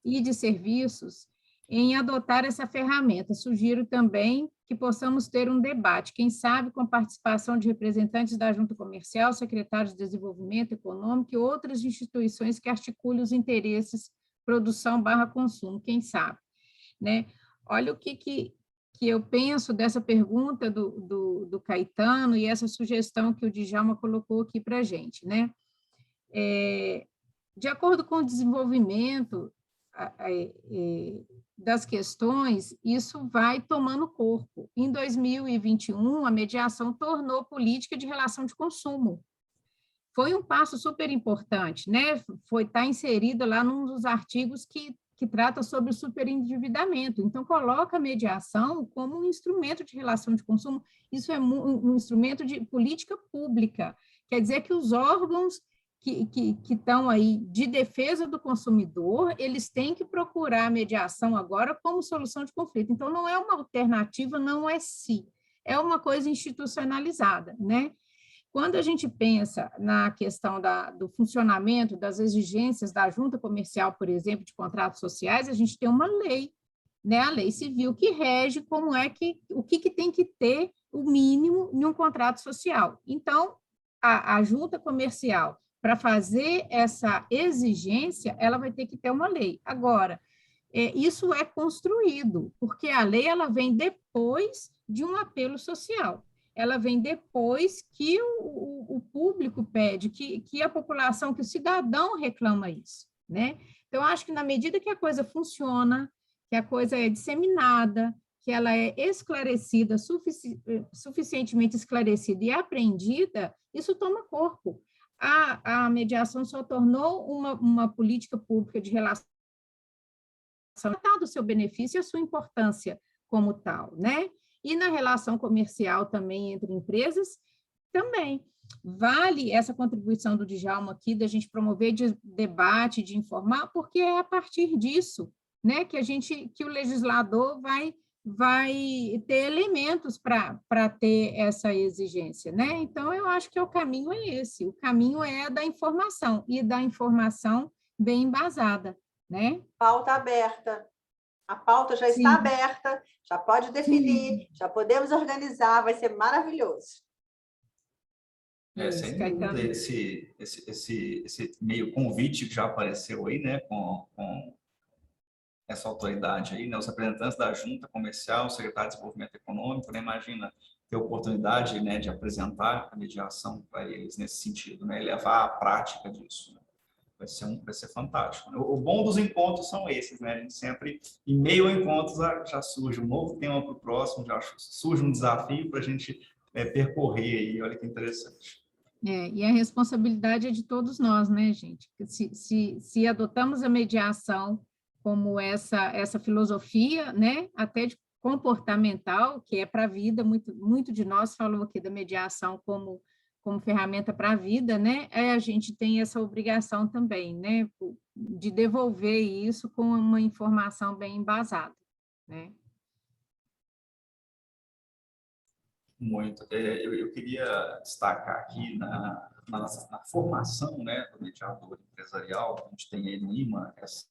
e de serviços em adotar essa ferramenta. Sugiro também que possamos ter um debate, quem sabe com participação de representantes da junta comercial, secretários de desenvolvimento econômico e outras instituições que articulem os interesses produção/consumo, quem sabe, né? Olha o que eu penso dessa pergunta do Caetano e essa sugestão que o Djalma colocou aqui para a gente, né? De acordo com o desenvolvimento das questões, isso vai tomando corpo. Em 2021, a mediação tornou política de relação de consumo. Foi um passo super importante, né? Está inserida lá num dos artigos que trata sobre o superendividamento. Então, coloca a mediação como um instrumento de relação de consumo. Isso é um instrumento de política pública. Quer dizer que os órgãos que estão aí de defesa do consumidor, eles têm que procurar a mediação agora como solução de conflito. Então, não é uma alternativa, não é é uma coisa institucionalizada, né? Quando a gente pensa na questão do funcionamento, das exigências da junta comercial, por exemplo, de contratos sociais, a gente tem uma lei, né? A lei civil que rege como o que tem que ter o mínimo em um contrato social. Então, a junta comercial, para fazer essa exigência, ela vai ter que ter uma lei. Agora, isso é construído, porque a lei ela vem depois de um apelo social. Ela vem depois que o público pede, que a população, que o cidadão reclama isso, né? Então, acho que na medida que a coisa funciona, que a coisa é disseminada, que ela é esclarecida, suficientemente esclarecida e aprendida, isso toma corpo. A mediação só tornou uma política pública de relação, dado o seu benefício e a sua importância como tal, né? E na relação comercial também entre empresas, também. Vale essa contribuição do Djalma aqui, da gente promover debate, de informar, porque é a partir disso, né, que o legislador vai ter elementos para ter essa exigência, né? Então, eu acho que o caminho é esse, o caminho é da informação, e da informação bem embasada, né? Pauta aberta. A pauta já está aberta, já pode definir, já podemos organizar, vai ser maravilhoso. Sem dúvida, esse meio convite que já apareceu aí, né, com essa autoridade aí, né, os representantes da junta comercial, o secretário de desenvolvimento econômico, né, imagina ter oportunidade, né, de apresentar a mediação para eles nesse sentido, né, e levar a prática disso, né? Vai ser fantástico. O bom dos encontros são esses, né? A gente sempre, em meio a encontros, já surge um novo tema para o próximo, já surge um desafio para a gente percorrer aí. Olha que interessante. E a responsabilidade é de todos nós, né, gente? Se adotamos a mediação como essa filosofia, né, até de comportamental, que é para a vida, muito de nós falou aqui da mediação como ferramenta para a vida, né? A gente tem essa obrigação também, né? De devolver isso com uma informação bem embasada, né? Muito. Eu queria destacar aqui na formação, né, do mediador empresarial, que a gente tem aí no IMA, essa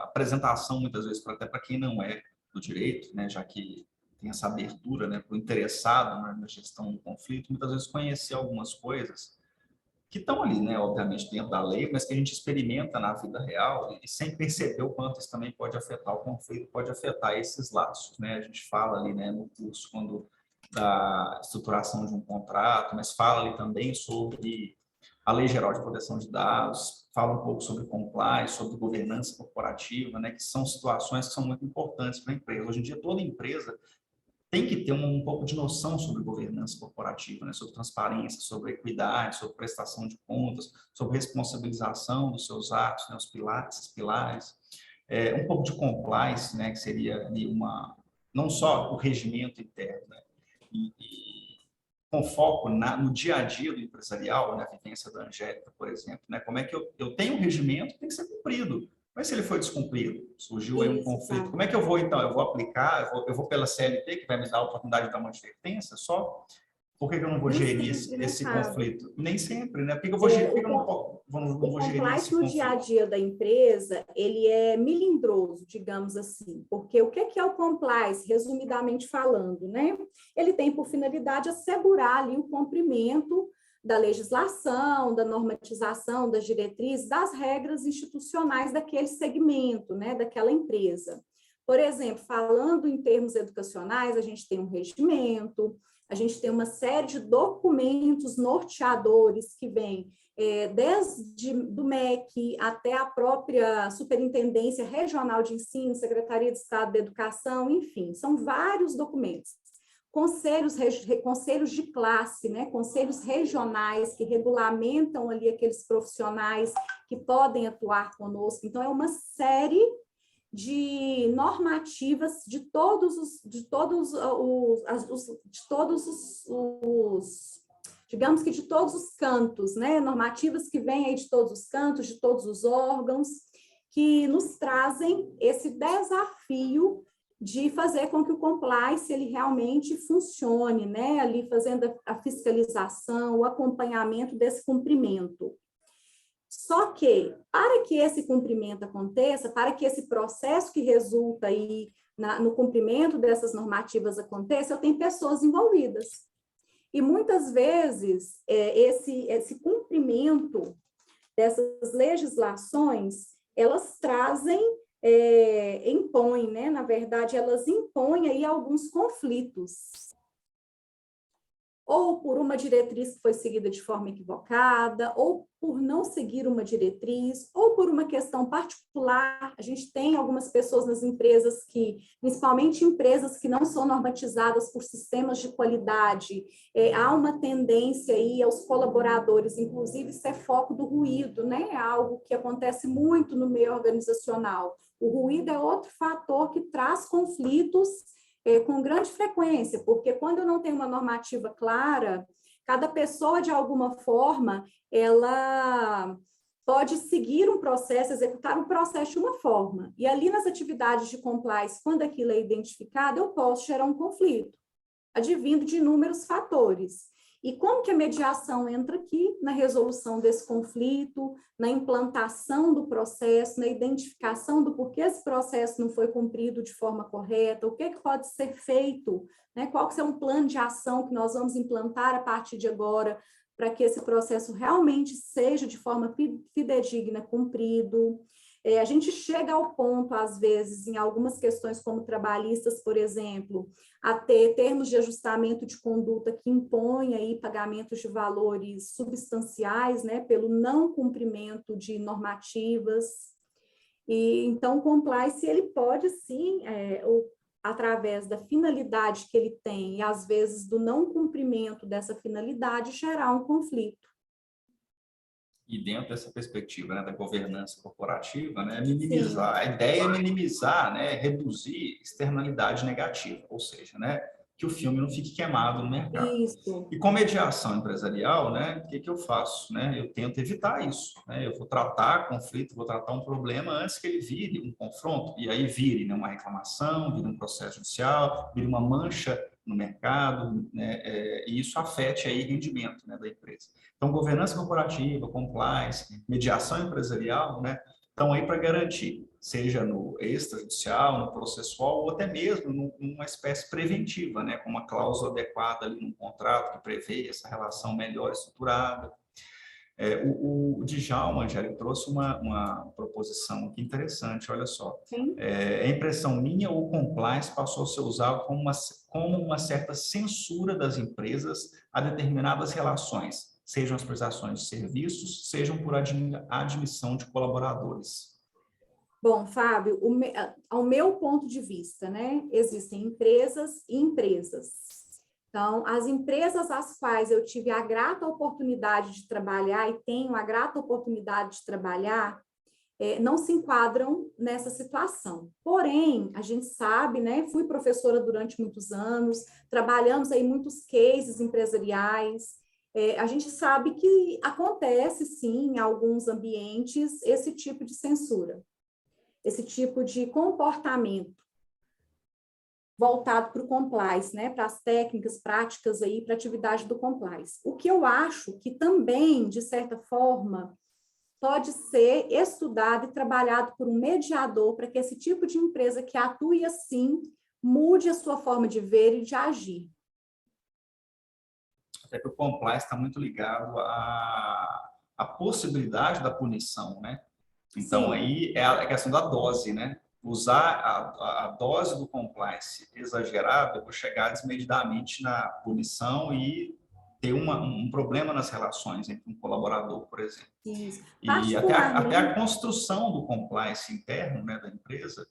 apresentação, muitas vezes, até para quem não é do direito, né, já que tem essa abertura, né, para o interessado, né, na gestão do conflito, muitas vezes conhecer algumas coisas que estão ali, né, obviamente, dentro da lei, mas que a gente experimenta na vida real e sem perceber o quanto isso também pode afetar o conflito, pode afetar esses laços, né? A gente fala ali, né, no curso, da estruturação de um contrato, mas fala ali também sobre a Lei Geral de Proteção de Dados, fala um pouco sobre compliance, sobre governança corporativa, né, que são situações que são muito importantes para a empresa. Hoje em dia, toda empresa tem que ter um pouco de noção sobre governança corporativa, né? Sobre transparência, sobre equidade, sobre prestação de contas, sobre responsabilização dos seus atos, né? Os pilares. Um pouco de compliance, né? Que seria ali não só o regimento interno, né? Com foco no dia a dia do empresarial, na vivência da Angélica, por exemplo, né? Como é que eu tenho um regimento, tem que ser cumprido. Mas se ele foi descumprido, surgiu aí um conflito, como é que eu vou, então? Eu vou aplicar, eu vou pela CLT, que vai me dar a oportunidade de dar uma advertência só? Por que eu não vou gerir esse conflito? Nem sempre, né? Por que eu vou gerir, não vou gerir esse conflito? No dia a dia da empresa, ele é melindroso, digamos assim, porque o que é o compliance, resumidamente falando, né? Ele tem por finalidade assegurar ali o cumprimento da legislação, da normatização, das diretrizes, das regras institucionais daquele segmento, né, daquela empresa. Por exemplo, falando em termos educacionais, a gente tem um regimento, a gente tem uma série de documentos norteadores que vêm desde do MEC até a própria Superintendência Regional de Ensino, Secretaria de Estado da Educação, enfim, são vários documentos. Conselhos de classe, né? Conselhos regionais que regulamentam ali aqueles profissionais que podem atuar conosco. Então, é uma série de normativas de todos os digamos que de todos os cantos, né? Normativas que vêm aí de todos os cantos, de todos os órgãos, que nos trazem esse desafio de fazer com que o compliance ele realmente funcione, né? Ali fazendo a fiscalização, o acompanhamento desse cumprimento. Só que, para que esse cumprimento aconteça, para que esse processo que resulta aí no cumprimento dessas normativas aconteça, eu tenho pessoas envolvidas. E muitas vezes, esse cumprimento dessas legislações, elas trazem impõem, né? Na verdade, elas impõem aí alguns conflitos. Ou por uma diretriz que foi seguida de forma equivocada, ou por não seguir uma diretriz, ou por uma questão particular. A gente tem algumas pessoas nas empresas principalmente empresas que não são normatizadas por sistemas de qualidade, há uma tendência aí aos colaboradores, inclusive isso é foco do ruído, né? É algo que acontece muito no meio organizacional. O ruído é outro fator que traz conflitos com grande frequência, porque quando eu não tenho uma normativa clara, cada pessoa, de alguma forma, ela pode seguir um processo, executar um processo de uma forma. E ali nas atividades de compliance, quando aquilo é identificado, eu posso gerar um conflito, advindo de inúmeros fatores. E como que a mediação entra aqui na resolução desse conflito, na implantação do processo, na identificação do porquê esse processo não foi cumprido de forma correta, o que pode ser feito, né? Qual que é um plano de ação que nós vamos implantar a partir de agora para que esse processo realmente seja de forma fidedigna cumprido. A gente chega ao ponto, às vezes, em algumas questões como trabalhistas, por exemplo, a ter termos de ajustamento de conduta que impõem aí pagamentos de valores substanciais, né, pelo não cumprimento de normativas. E então o compliance ele pode sim, através da finalidade que ele tem e às vezes do não cumprimento dessa finalidade, gerar um conflito. E dentro dessa perspectiva, né, da governança corporativa, né, minimizar, a ideia é minimizar, né, reduzir externalidade negativa, ou seja, né, que o filme não fique queimado no mercado. Isso. E com mediação empresarial, né, o que eu faço? Né? Eu tento evitar isso. Né? Eu vou tratar conflito, vou tratar um problema antes que ele vire um confronto, e aí vire, né, uma reclamação, vire um processo judicial, vire uma mancha no mercado, né, e isso afete aí o rendimento, né, da empresa. Então, governança corporativa, compliance, mediação empresarial, né, estão aí para garantir, seja no extrajudicial, no processual, ou até mesmo numa espécie preventiva, né, com uma cláusula adequada ali num contrato que prevê essa relação melhor estruturada. O Djalma, Angélica, trouxe uma proposição aqui interessante, olha só. É impressão minha, o compliance passou a ser usado como uma certa censura das empresas a determinadas relações, sejam as prestações de serviços, sejam por admissão de colaboradores. Bom, Fábio, ao meu ponto de vista, né, existem empresas e empresas. Então, as empresas às quais eu tive a grata oportunidade de trabalhar e tenho a grata oportunidade de trabalhar, não se enquadram nessa situação. Porém, a gente sabe, né, fui professora durante muitos anos, trabalhamos aí muitos cases empresariais, a gente sabe que acontece, sim, em alguns ambientes, esse tipo de censura, esse tipo de comportamento voltado para o compliance, né, para as técnicas, práticas aí, para a atividade do compliance. O que eu acho que também, de certa forma, pode ser estudado e trabalhado por um mediador para que esse tipo de empresa que atue assim mude a sua forma de ver e de agir. Até que o compliance está muito ligado à possibilidade da punição, né? Então, Sim. aí é a questão da dose, né? Usar a dose do compliance exagerada para chegar desmedidamente na punição e ter um problema nas relações entre um colaborador, por exemplo. Isso. E até a construção do compliance interno, né, da empresa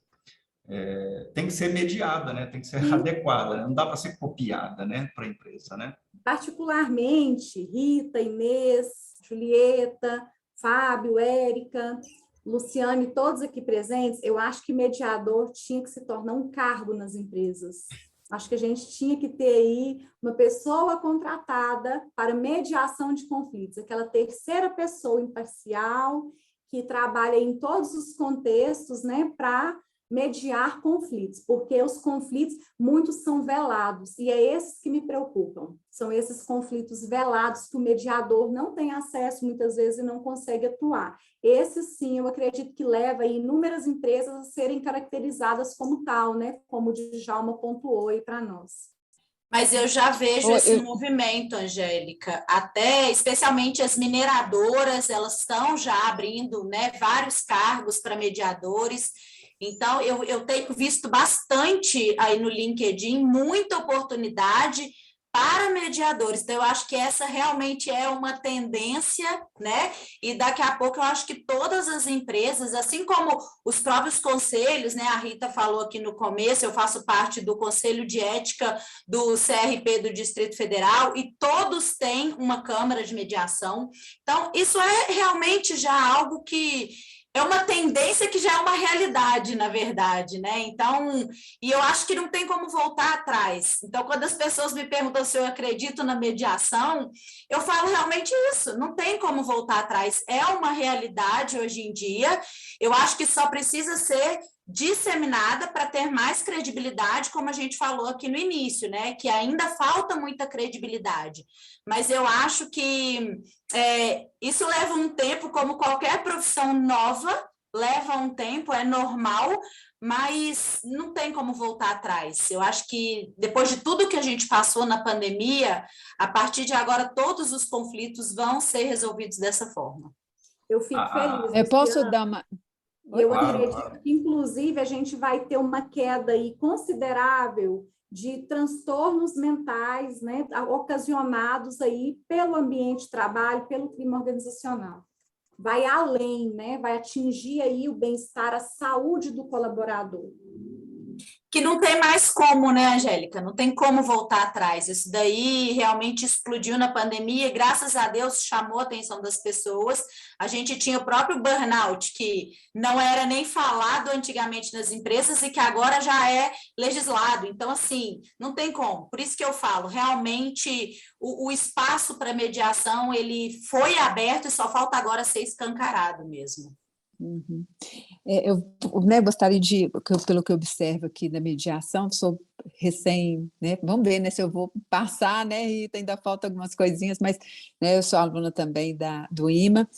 tem que ser mediada, né? Tem que ser adequada, né? Não dá para ser copiada, né, para a empresa, né? Particularmente, Rita, Inês, Julieta, Fábio, Érica, Luciane, todos aqui presentes, eu acho que mediador tinha que se tornar um cargo nas empresas. Acho que a gente tinha que ter aí uma pessoa contratada para mediação de conflitos, aquela terceira pessoa imparcial que trabalha em todos os contextos, né, para mediar conflitos, porque os conflitos, muitos são velados, e é esses que me preocupam. São esses conflitos velados que o mediador não tem acesso, muitas vezes, e não consegue atuar. Esse, sim, eu acredito que leva inúmeras empresas a serem caracterizadas como tal, né? Como o Djalma pontuou aí para nós. Mas eu já vejo esse movimento, Angélica, até especialmente as mineradoras, elas estão já abrindo, né, vários cargos para mediadores. Então, eu tenho visto bastante aí no LinkedIn, muita oportunidade para mediadores. Então, eu acho que essa realmente é uma tendência, né? E daqui a pouco eu acho que todas as empresas, assim como os próprios conselhos, né? A Rita falou aqui no começo, eu faço parte do Conselho de Ética do CRP do Distrito Federal e todos têm uma câmara de mediação. Então, isso é realmente já algo que é uma tendência que já é uma realidade, na verdade, né? Então, e eu acho que não tem como voltar atrás. Então, quando as pessoas me perguntam se eu acredito na mediação, eu falo realmente isso, não tem como voltar atrás. É uma realidade hoje em dia, eu acho que só precisa ser disseminada para ter mais credibilidade, como a gente falou aqui no início, né? Que ainda falta muita credibilidade. Mas eu acho que isso leva um tempo, como qualquer profissão nova, leva um tempo, é normal, mas não tem como voltar atrás. Eu acho que depois de tudo que a gente passou na pandemia, a partir de agora todos os conflitos vão ser resolvidos dessa forma. Eu fico feliz. Eu posso dar uma... Eu acredito que, inclusive, a gente vai ter uma queda aí considerável de transtornos mentais, né, ocasionados aí pelo ambiente de trabalho, pelo clima organizacional. Vai além, né, vai atingir aí o bem-estar, a saúde do colaborador. Que não tem mais como, né, Angélica? Não tem como voltar atrás. Isso daí realmente explodiu na pandemia e, graças a Deus, chamou a atenção das pessoas. A gente tinha o próprio burnout, que não era nem falado antigamente nas empresas e que agora já é legislado. Então, assim, não tem como. Por isso que eu falo, realmente, o espaço para mediação, ele foi aberto e só falta agora ser escancarado mesmo. Uhum. Eu, né, gostaria de, pelo que eu observo aqui da mediação, sou recém, né, vamos ver, né, se eu vou passar, né, Rita, ainda falta algumas coisinhas, mas, né, eu sou aluna também do IMA,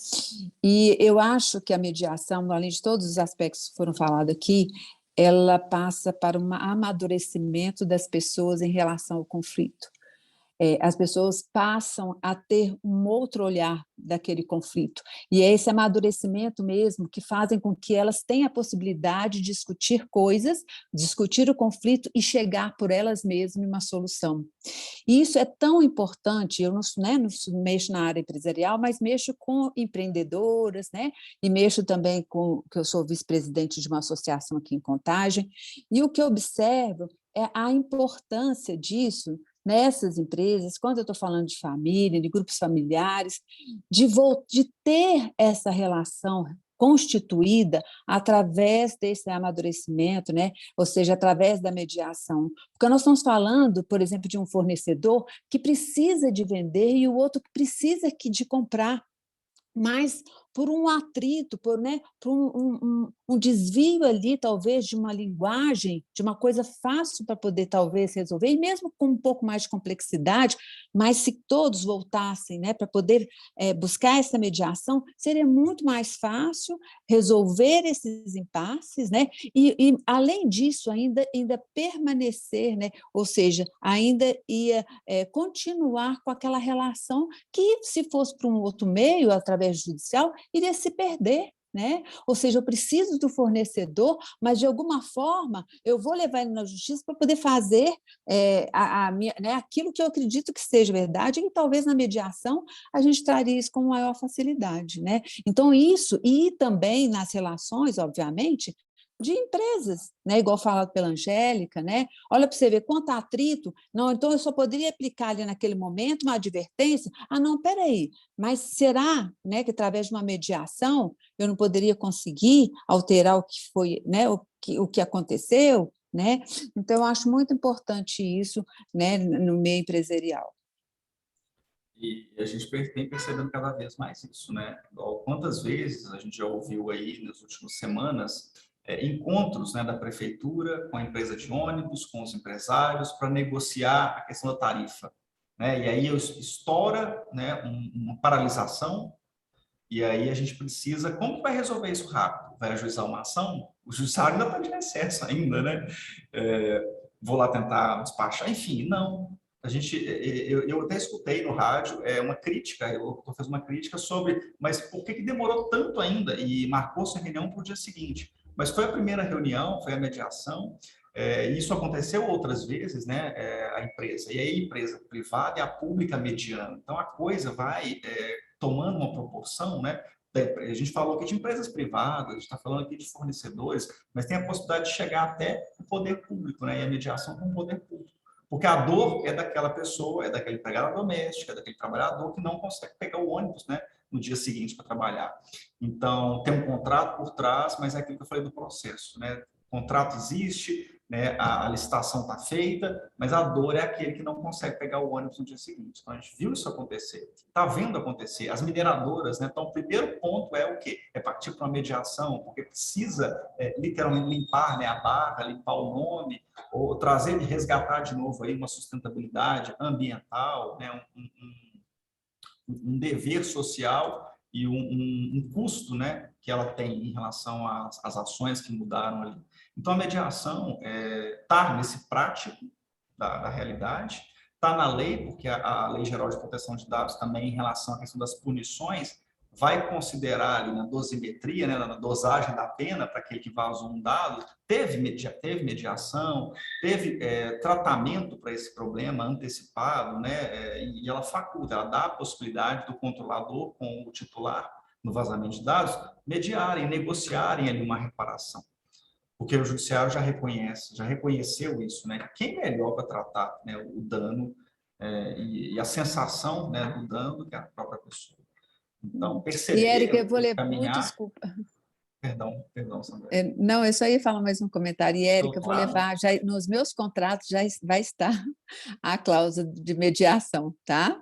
e eu acho que a mediação, além de todos os aspectos que foram falados aqui, ela passa para um amadurecimento das pessoas em relação ao conflito. as pessoas passam a ter um outro olhar daquele conflito. E é esse amadurecimento mesmo que fazem com que elas tenham a possibilidade de discutir coisas, discutir o conflito e chegar por elas mesmas em uma solução. E isso é tão importante, eu não, né, não mexo na área empresarial, mas mexo com empreendedoras, né, e mexo também com, que eu sou vice-presidente de uma associação aqui em Contagem, e o que eu observo é a importância disso nessas empresas, quando eu estou falando de família, de grupos familiares, de ter essa relação constituída através desse amadurecimento, né? Ou seja, através da mediação. Porque nós estamos falando, por exemplo, de um fornecedor que precisa de vender e o outro que precisa de comprar, mas por um atrito, por um desvio ali, talvez, de uma linguagem, de uma coisa fácil para poder, talvez, resolver, e mesmo com um pouco mais de complexidade, mas se todos voltassem, né, para poder buscar essa mediação, seria muito mais fácil resolver esses impasses, né, e além disso, ainda permanecer, né, ou seja, ainda ia continuar com aquela relação que, se fosse para um outro meio, através do judicial, iria se perder, né? Ou seja, eu preciso do fornecedor, mas de alguma forma eu vou levar ele na justiça para poder fazer aquilo que eu acredito que seja verdade, e talvez na mediação a gente traria isso com maior facilidade, né? Então, isso, e também nas relações, obviamente, de empresas, né? Igual falado pela Angélica, né? Olha para você ver quanto atrito. Não, então eu só poderia aplicar ali naquele momento uma advertência. Ah, não, espera aí, mas será, né, que através de uma mediação eu não poderia conseguir alterar o que foi, né, o que aconteceu, né? Então eu acho muito importante isso, né, no meio empresarial. E a gente tem percebendo cada vez mais isso, né? Quantas vezes a gente já ouviu aí nas últimas semanas encontros, né, da prefeitura com a empresa de ônibus, com os empresários, para negociar a questão da tarifa, né? E aí estoura, né, uma paralisação, e aí a gente precisa... Como que vai resolver isso rápido? Vai ajuizar uma ação? O judiciário ainda está de recesso ainda, né? Vou lá tentar despachar, enfim, não. Eu até escutei no rádio uma crítica, eu estou fazendo uma crítica sobre, mas por que demorou tanto ainda e marcou-se a reunião para o dia seguinte? Mas foi a primeira reunião, foi a mediação, isso aconteceu outras vezes, né, a empresa, e aí a empresa privada e a pública mediando. Então, a coisa vai tomando uma proporção, né? A gente falou aqui de empresas privadas, a gente está falando aqui de fornecedores, mas tem a possibilidade de chegar até o poder público, né, e a mediação com o poder público. Porque a dor é daquela pessoa, é daquele empregada doméstica, é daquele trabalhador que não consegue pegar o ônibus, né, no dia seguinte para trabalhar. Então, tem um contrato por trás, mas é aquilo que eu falei do processo, né? O contrato existe, né? A licitação está feita, mas a dor é aquele que não consegue pegar o ônibus no dia seguinte. Então, a gente viu isso acontecer, está vendo acontecer. As mineradoras, né? Então, o primeiro ponto é o quê? É partir para uma mediação, porque precisa literalmente limpar, né, a barra, limpar o nome, ou trazer e resgatar de novo aí uma sustentabilidade ambiental, né? Um dever social e um custo, né, que ela tem em relação às ações que mudaram ali. Então, a mediação está nesse prático da realidade, está na lei, porque a Lei Geral de Proteção de Dados também, em relação à questão das punições, vai considerar ali na dosimetria, né, na dosagem da pena para aquele que vazou um dado, teve mediação, teve tratamento para esse problema antecipado, né, e ela faculta, ela dá a possibilidade do controlador com o titular no vazamento de dados mediarem, negociarem ali uma reparação. Porque o judiciário já reconheceu isso, né? Quem melhor para tratar, né, o dano e a sensação, né, do dano do que a própria pessoa. Então, perceber... E, Érica, eu vou levar... caminhar... Muito desculpa. Perdão, Sandra. Não, eu só ia falar mais um comentário. E, Érica, eu vou Claro. levar... nos meus contratos já vai estar a cláusula de mediação, tá?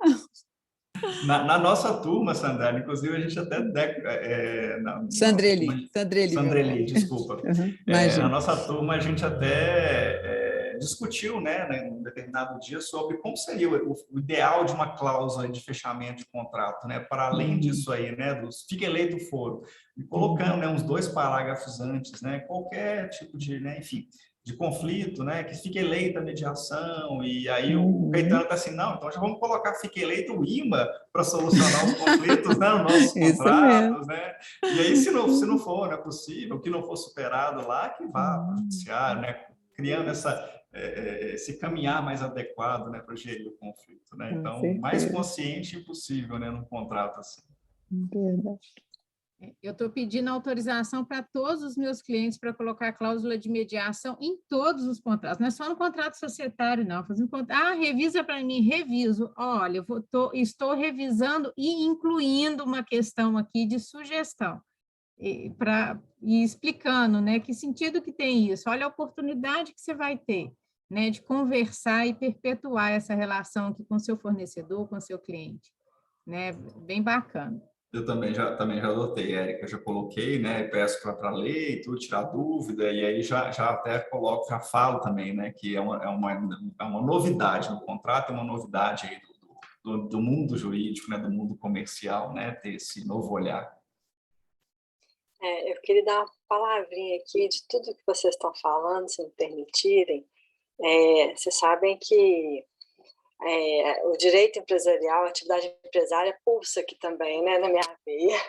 Na nossa turma, Sandra, inclusive a gente até... Sandreli, desculpa. Uhum, na nossa turma a gente até discutiu, né, em um determinado dia, sobre como seria o ideal de uma cláusula de fechamento de contrato, né, para além disso aí, né, fica eleito o foro, e colocando, né, uns 2 parágrafos antes, né, qualquer tipo de, né, enfim, de conflito, né? Que fique eleita a mediação, e aí o Caetano está assim, não, então já vamos colocar fique eleito o IMA para solucionar os conflitos, né, nos nossos contratos, né? E aí, se não for, não é possível, o que não for superado lá, que vá para o judiciário, né? Criando esse caminhar mais adequado, né, para gerir o conflito, né? Então, mais consciente impossível, né, num contrato assim. Verdade. Eu estou pedindo autorização para todos os meus clientes para colocar cláusula de mediação em todos os contratos, não é só no contrato societário, não. Revisa para mim, reviso. Olha, estou revisando e incluindo uma questão aqui de sugestão, e explicando, né, que sentido que tem isso. Olha a oportunidade que você vai ter, né, de conversar e perpetuar essa relação aqui com seu fornecedor, com seu cliente, né, bem bacana. Eu também já adotei, Érica, já coloquei, né? Peço para ler e tudo, tirar dúvida, e aí já até coloco, já falo também, né? Que é uma novidade no contrato, é uma novidade aí do mundo jurídico, né? Do mundo comercial, né? Ter esse novo olhar. Eu queria dar uma palavrinha aqui de tudo que vocês estão falando, se me permitirem. Vocês sabem que o direito empresarial, a atividade empresária pulsa aqui também, né, na minha veia.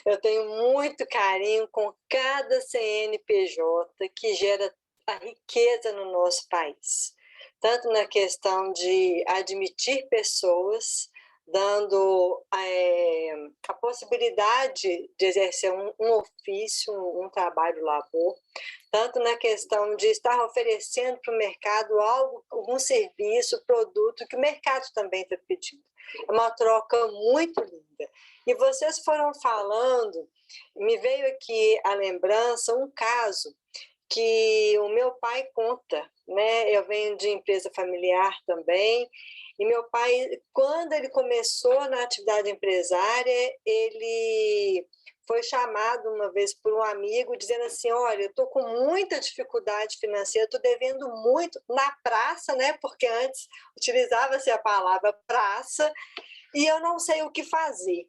Eu tenho muito carinho com cada CNPJ que gera a riqueza no nosso país, tanto na questão de admitir pessoas, dando a possibilidade de exercer um ofício, um trabalho labor, tanto na questão de estar oferecendo para o mercado algum serviço, produto que o mercado também está pedindo. É uma troca muito linda. E vocês foram falando, me veio aqui a lembrança, um caso que o meu pai conta, né? Eu venho de empresa familiar também, e meu pai, quando ele começou na atividade empresária, ele foi chamado uma vez por um amigo, dizendo assim, olha, eu estou com muita dificuldade financeira, estou devendo muito na praça, né? Porque antes utilizava-se a palavra praça, e eu não sei o que fazer.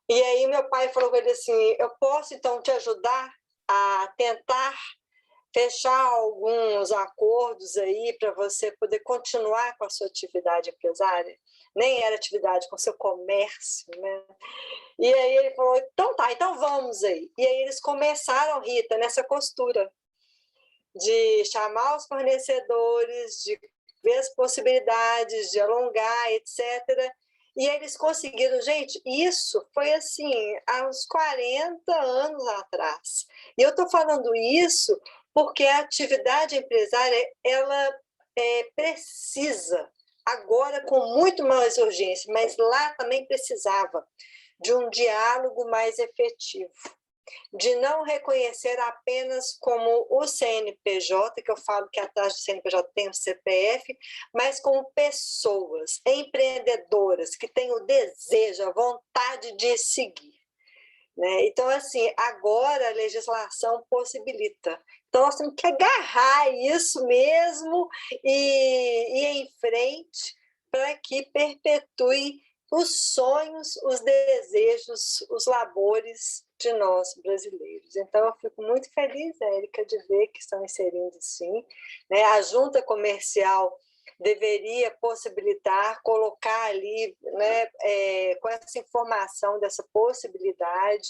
E aí meu pai falou com ele assim, eu posso então te ajudar a tentar fechar alguns acordos aí para você poder continuar com a sua atividade empresária? Nem era atividade, com seu comércio, né? E aí ele falou, então tá, então vamos aí. E aí eles começaram, Rita, nessa costura de chamar os fornecedores, de ver as possibilidades, de alongar, etc. E eles conseguiram, gente, isso foi assim, há uns 40 anos atrás. E eu estou falando isso porque a atividade empresária, ela precisa, agora com muito mais urgência, mas lá também precisava de um diálogo mais efetivo, de não reconhecer apenas como o CNPJ, que eu falo que atrás do CNPJ tem o CPF, mas como pessoas empreendedoras que têm o desejo, a vontade de seguir. Né? Então, assim, agora a legislação possibilita. Então, nós temos que agarrar isso mesmo e ir em frente para que perpetue os sonhos, os desejos, os labores de nós brasileiros. Então, eu fico muito feliz, Érica, de ver que estão inserindo sim. Né? A junta comercial deveria possibilitar, colocar ali, né, com essa informação dessa possibilidade,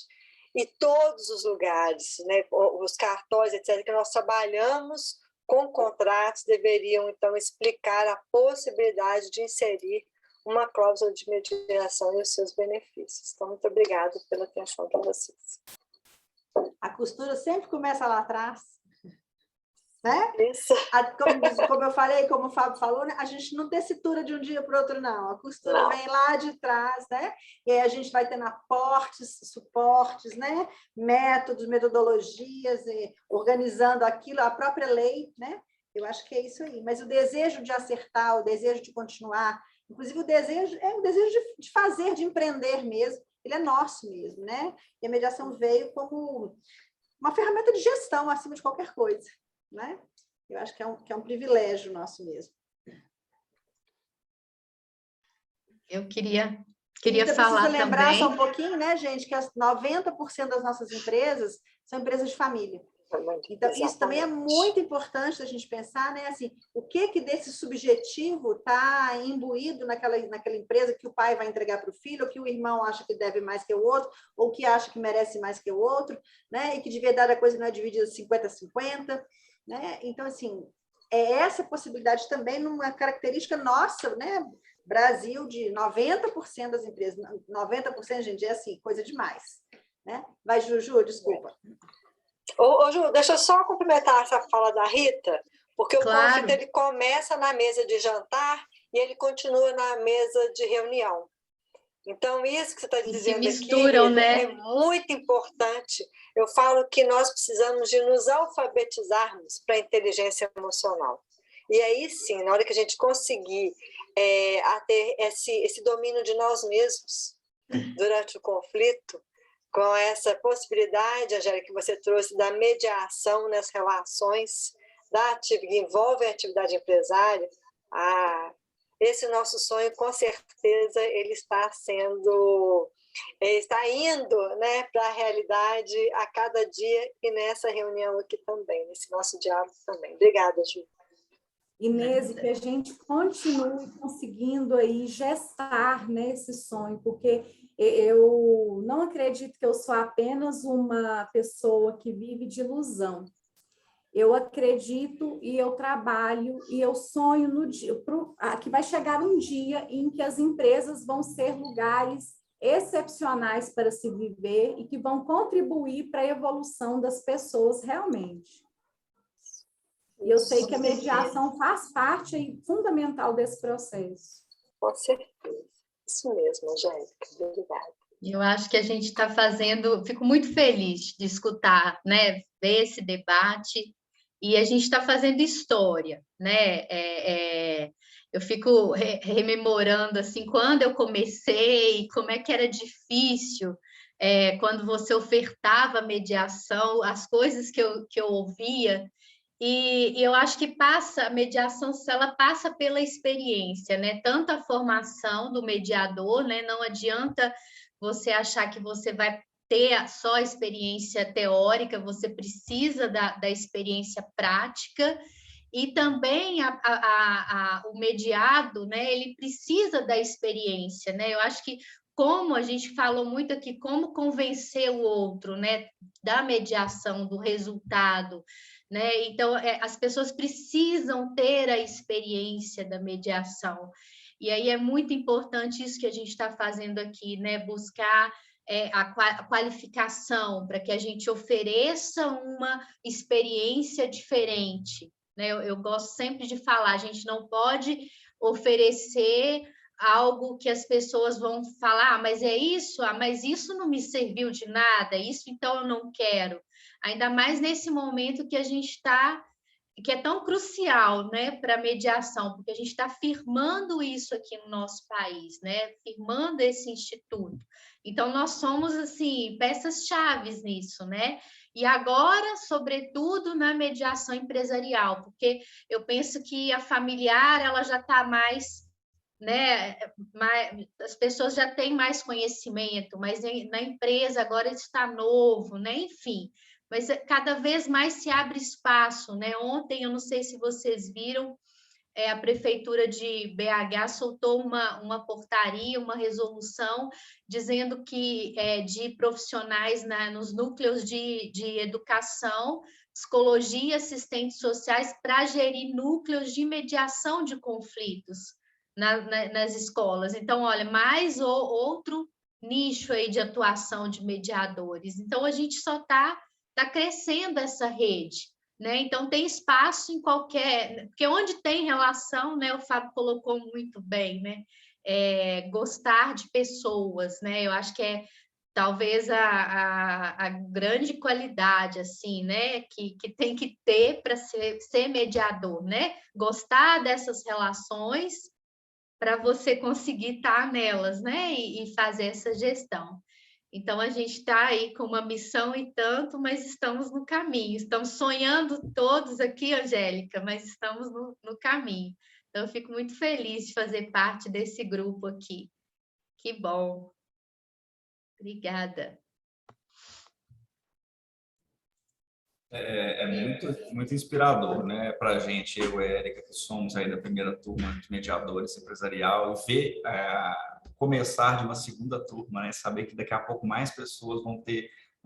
e todos os lugares, né, os cartórios, etc., que nós trabalhamos com contratos, deveriam, então, explicar a possibilidade de inserir uma cláusula de mediação e os seus benefícios. Então, muito obrigada pela atenção de vocês. A costura sempre começa lá atrás, né? Isso. Como eu falei, como o Fábio falou, né? A gente não tecitura de um dia para o outro, não. A costura vem lá de trás, né? E aí a gente vai tendo aportes, suportes, né? Métodos, metodologias, organizando aquilo, a própria lei, né? Eu acho que é isso aí. Mas o desejo de acertar, o desejo de continuar, inclusive o desejo de fazer, de empreender mesmo, ele é nosso mesmo, né? E a mediação veio como uma ferramenta de gestão acima de qualquer coisa, né? Eu acho que é um privilégio nosso mesmo. Eu queria Então, falar preciso lembrar também... só um pouquinho, né, gente, que 90% das nossas empresas são empresas de família. Então, isso também é muito importante a gente pensar, né? Assim, o que desse subjetivo está imbuído naquela empresa que o pai vai entregar para o filho, ou que o irmão acha que deve mais que o outro, ou que acha que merece mais que o outro, né? E que de verdade a coisa não é dividida 50-50, né? Então, assim, é essa possibilidade também numa característica nossa, né? Brasil, de 90% das empresas, 90%, gente, é assim, coisa demais, né? Vai, Juju, desculpa. Ô, Ju, deixa eu só complementar essa fala da Rita, porque o Claro. conflito ele começa na mesa de jantar e ele continua na mesa de reunião. Então, isso que você está dizendo aqui, misturam, Rita, né? é muito importante. Eu falo que nós precisamos de nos alfabetizarmos para a inteligência emocional. E aí sim, na hora que a gente conseguir a ter esse domínio de nós mesmos durante o conflito, com essa possibilidade, Angélica, que você trouxe da mediação nas relações que envolvem a atividade empresária, esse nosso sonho, com certeza, ele está indo, né, para a realidade a cada dia e nessa reunião aqui também, nesse nosso diálogo também. Obrigada, Ju. Inês, e que a gente continue conseguindo aí gestar, né, esse sonho, porque eu não acredito que eu sou apenas uma pessoa que vive de ilusão. Eu acredito e eu trabalho e eu sonho no dia que vai chegar um dia em que as empresas vão ser lugares excepcionais para se viver e que vão contribuir para a evolução das pessoas realmente. E eu sei que a mediação faz parte aí, fundamental desse processo. Com certeza. Isso mesmo, Angélica. Obrigada. Eu acho que a gente está fazendo, fico muito feliz de escutar, né, ver esse debate, e a gente está fazendo história, né? Eu fico rememorando assim, quando eu comecei, como é que era difícil quando você ofertava mediação, as coisas que eu ouvia. E eu acho que a mediação, ela passa pela experiência, né? Tanto a formação do mediador, né? Não adianta você achar que você vai ter só a experiência teórica, você precisa da experiência prática, e também o mediado, né? Ele precisa da experiência, né? Eu acho que, como a gente falou muito aqui, como convencer o outro, né? Da mediação, do resultado, né? Então, as pessoas precisam ter a experiência da mediação. E aí é muito importante isso que a gente está fazendo aqui, né? Buscar a qualificação para que a gente ofereça uma experiência diferente, né? Eu gosto sempre de falar, a gente não pode oferecer algo que as pessoas vão falar, mas é isso, mas isso não me serviu de nada, isso então eu não quero. Ainda mais nesse momento que a gente está, que é tão crucial, né, para a mediação, porque a gente está firmando isso aqui no nosso país, né, firmando esse instituto. Então, nós somos, assim, peças-chaves nisso, né? E agora, sobretudo, na mediação empresarial, porque eu penso que a familiar, ela já está mais, né, as pessoas já têm mais conhecimento, mas na empresa agora está novo, né? Enfim, mas cada vez mais se abre espaço, né? Ontem, eu não sei se vocês viram, a Prefeitura de BH soltou uma portaria, uma resolução, dizendo que de profissionais nos núcleos de educação, psicologia, assistentes sociais, para gerir núcleos de mediação de conflitos nas escolas. Então, olha, mais outro nicho aí de atuação de mediadores. Então, a gente só está crescendo essa rede, né? Então, tem espaço em qualquer... Porque onde tem relação, né? O Fábio colocou muito bem, né? Gostar de pessoas, né? Eu acho que talvez a grande qualidade, assim, né? Que tem que ter para ser mediador, né? Gostar dessas relações para você conseguir estar nelas, né? E fazer essa gestão. Então, a gente está aí com uma missão e tanto, mas estamos no caminho. Estamos sonhando todos aqui, Angélica, mas estamos no caminho. Então, eu fico muito feliz de fazer parte desse grupo aqui. Que bom. Obrigada. É muito inspirador, né, para a gente, eu e a Érica, que somos aí da primeira turma de mediadores empresarial, e ver começar de uma segunda turma, né, saber que daqui a pouco mais pessoas vão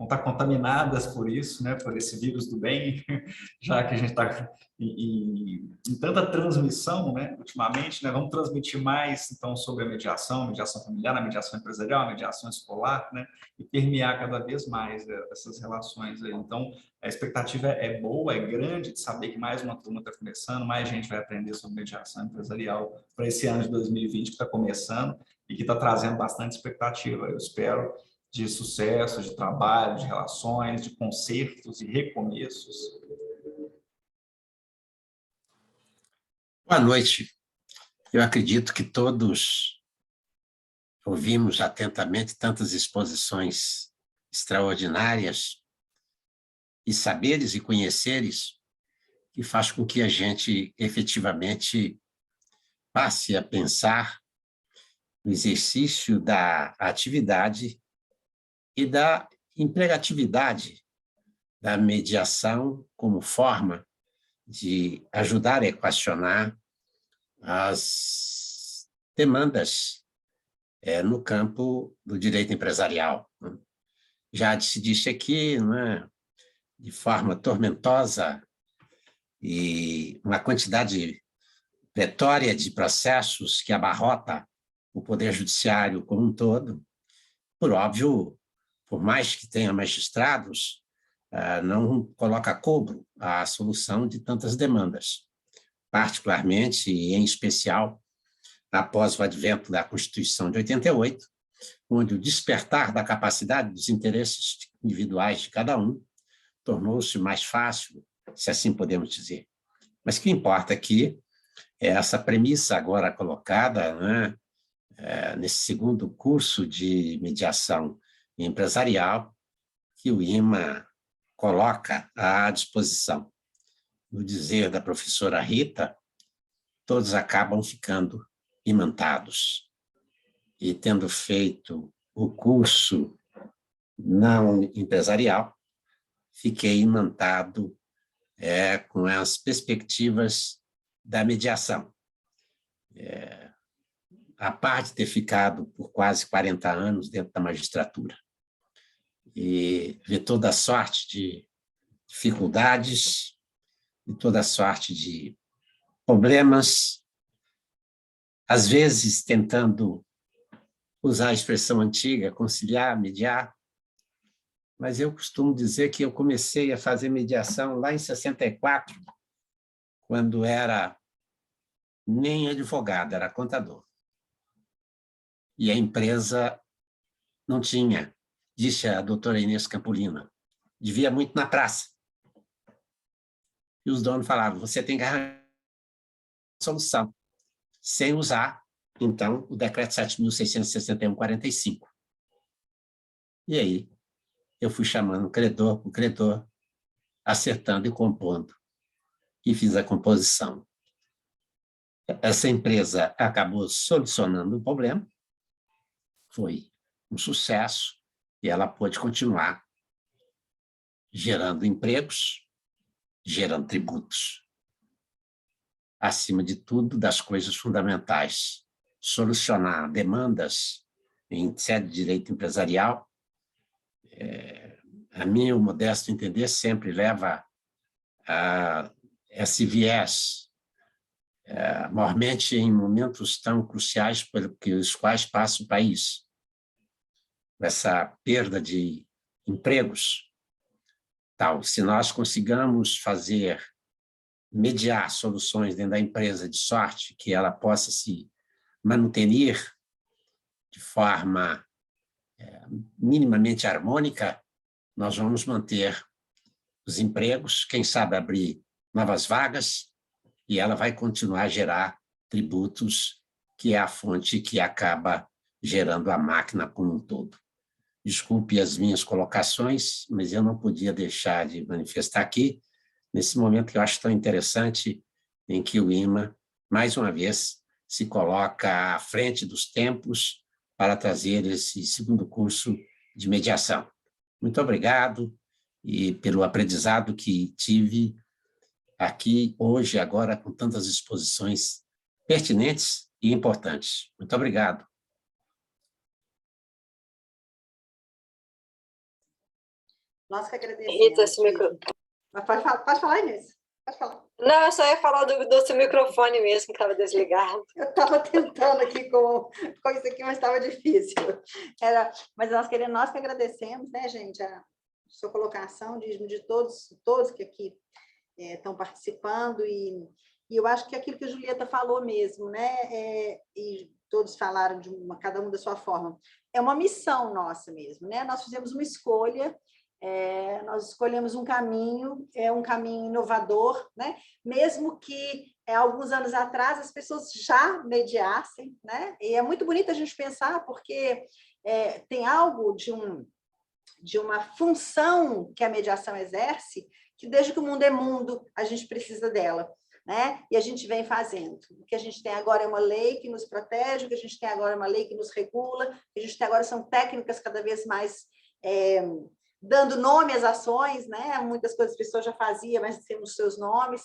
estar contaminadas por isso, né, por esse vírus do bem, já que a gente está em tanta transmissão, né, ultimamente, né, vamos transmitir mais, então, sobre a mediação familiar, a mediação empresarial, a mediação escolar, né, e permear cada vez mais essas relações aí. Então, a expectativa é boa, é grande de saber que mais uma turma está começando, mais gente vai aprender sobre mediação empresarial para esse ano de 2020 que está começando e que está trazendo bastante expectativa. Eu espero de sucesso, de trabalho, de relações, de concertos e recomeços. Boa noite. Eu acredito que todos ouvimos atentamente tantas exposições extraordinárias e saberes e conheceres que faz com que a gente efetivamente passe a pensar no exercício da atividade e da empregatividade da mediação como forma de ajudar a equacionar as demandas no campo do direito empresarial. Já se disse aqui, né, de forma tormentosa e uma quantidade pletória de processos que abarrota o Poder Judiciário como um todo. Por óbvio, por mais que tenha magistrados, não coloca cobro a solução de tantas demandas, particularmente e em especial após o advento da Constituição de 88, onde o despertar da capacidade dos interesses individuais de cada um tornou-se mais fácil, se assim podemos dizer. Mas o que importa aqui é essa premissa agora colocada, né, nesse segundo curso de mediação empresarial, que o IMA coloca à disposição. No dizer da professora Rita, todos acabam ficando imantados. E tendo feito o curso não empresarial, fiquei imantado com as perspectivas da mediação. A parte de ter ficado por quase 40 anos dentro da magistratura e ver toda a sorte de dificuldades e toda a sorte de problemas, às vezes tentando usar a expressão antiga, conciliar, mediar, mas eu costumo dizer que eu comecei a fazer mediação lá em 64, quando era nem advogado, era contador. E a empresa não tinha, disse a doutora Inês Campolina, devia muito na praça. E os donos falavam, você tem que arranjar solução, sem usar, então, o decreto 7.661/45. E aí, eu fui chamando credor por credor, acertando e compondo, e fiz a composição. Essa empresa acabou solucionando o problema, foi um sucesso, e ela pôde continuar gerando empregos, gerando tributos. Acima de tudo, das coisas fundamentais, solucionar demandas em sede de direito empresarial, a mim, o modesto entender, sempre leva a esse viés, maiormente em momentos tão cruciais pelos quais passa o país. Essa perda de empregos, tal. Se nós consigamos mediar soluções dentro da empresa de sorte que ela possa se manter de forma minimamente harmônica, nós vamos manter os empregos, quem sabe abrir novas vagas, e ela vai continuar a gerar tributos, que é a fonte que acaba gerando a máquina como um todo. Desculpe as minhas colocações, mas eu não podia deixar de manifestar aqui, nesse momento que eu acho tão interessante, em que o IMA, mais uma vez, se coloca à frente dos tempos para trazer esse segundo curso de mediação. Muito obrigado e pelo aprendizado que tive aqui hoje, agora, com tantas exposições pertinentes e importantes. Muito obrigado. Nós que agradecemos. Rita, esse micro... Pode falar, Inês. Pode falar. Não, eu só ia falar do seu microfone mesmo, que estava desligado. Eu estava tentando aqui com isso aqui, mas estava difícil. Mas nós que agradecemos, né, gente, a sua colocação de todos que aqui estão participando, e eu acho que aquilo que a Julieta falou mesmo, né, e todos falaram cada um da sua forma, é uma missão nossa mesmo, né? Nós fizemos uma escolha, nós escolhemos um caminho inovador, né? Mesmo que alguns anos atrás as pessoas já mediassem, né? E é muito bonito a gente pensar, porque tem algo de uma função que a mediação exerce, que desde que o mundo é mundo, a gente precisa dela, né? E a gente vem fazendo. O que a gente tem agora é uma lei que nos protege, o que a gente tem agora é uma lei que nos regula, o que a gente tem agora são técnicas cada vez mais dando nome às ações, né? Muitas coisas as pessoas já faziam, mas temos seus nomes.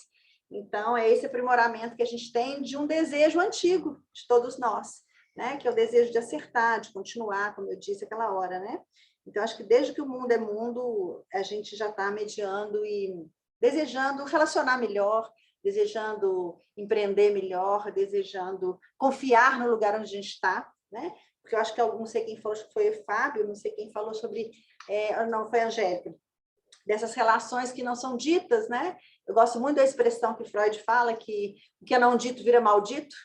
Então, é esse aprimoramento que a gente tem de um desejo antigo de todos nós, né? Que é o desejo de acertar, de continuar, como eu disse aquela hora, né? Então, acho que desde que o mundo é mundo, a gente já está mediando e desejando relacionar melhor, desejando empreender melhor, desejando confiar no lugar onde a gente está, né? Porque eu acho que não sei quem falou, acho que foi o Fábio, não sei quem falou sobre, não, foi a Angélica, dessas relações que não são ditas, né? Eu gosto muito da expressão que Freud fala, que o que é não dito vira maldito,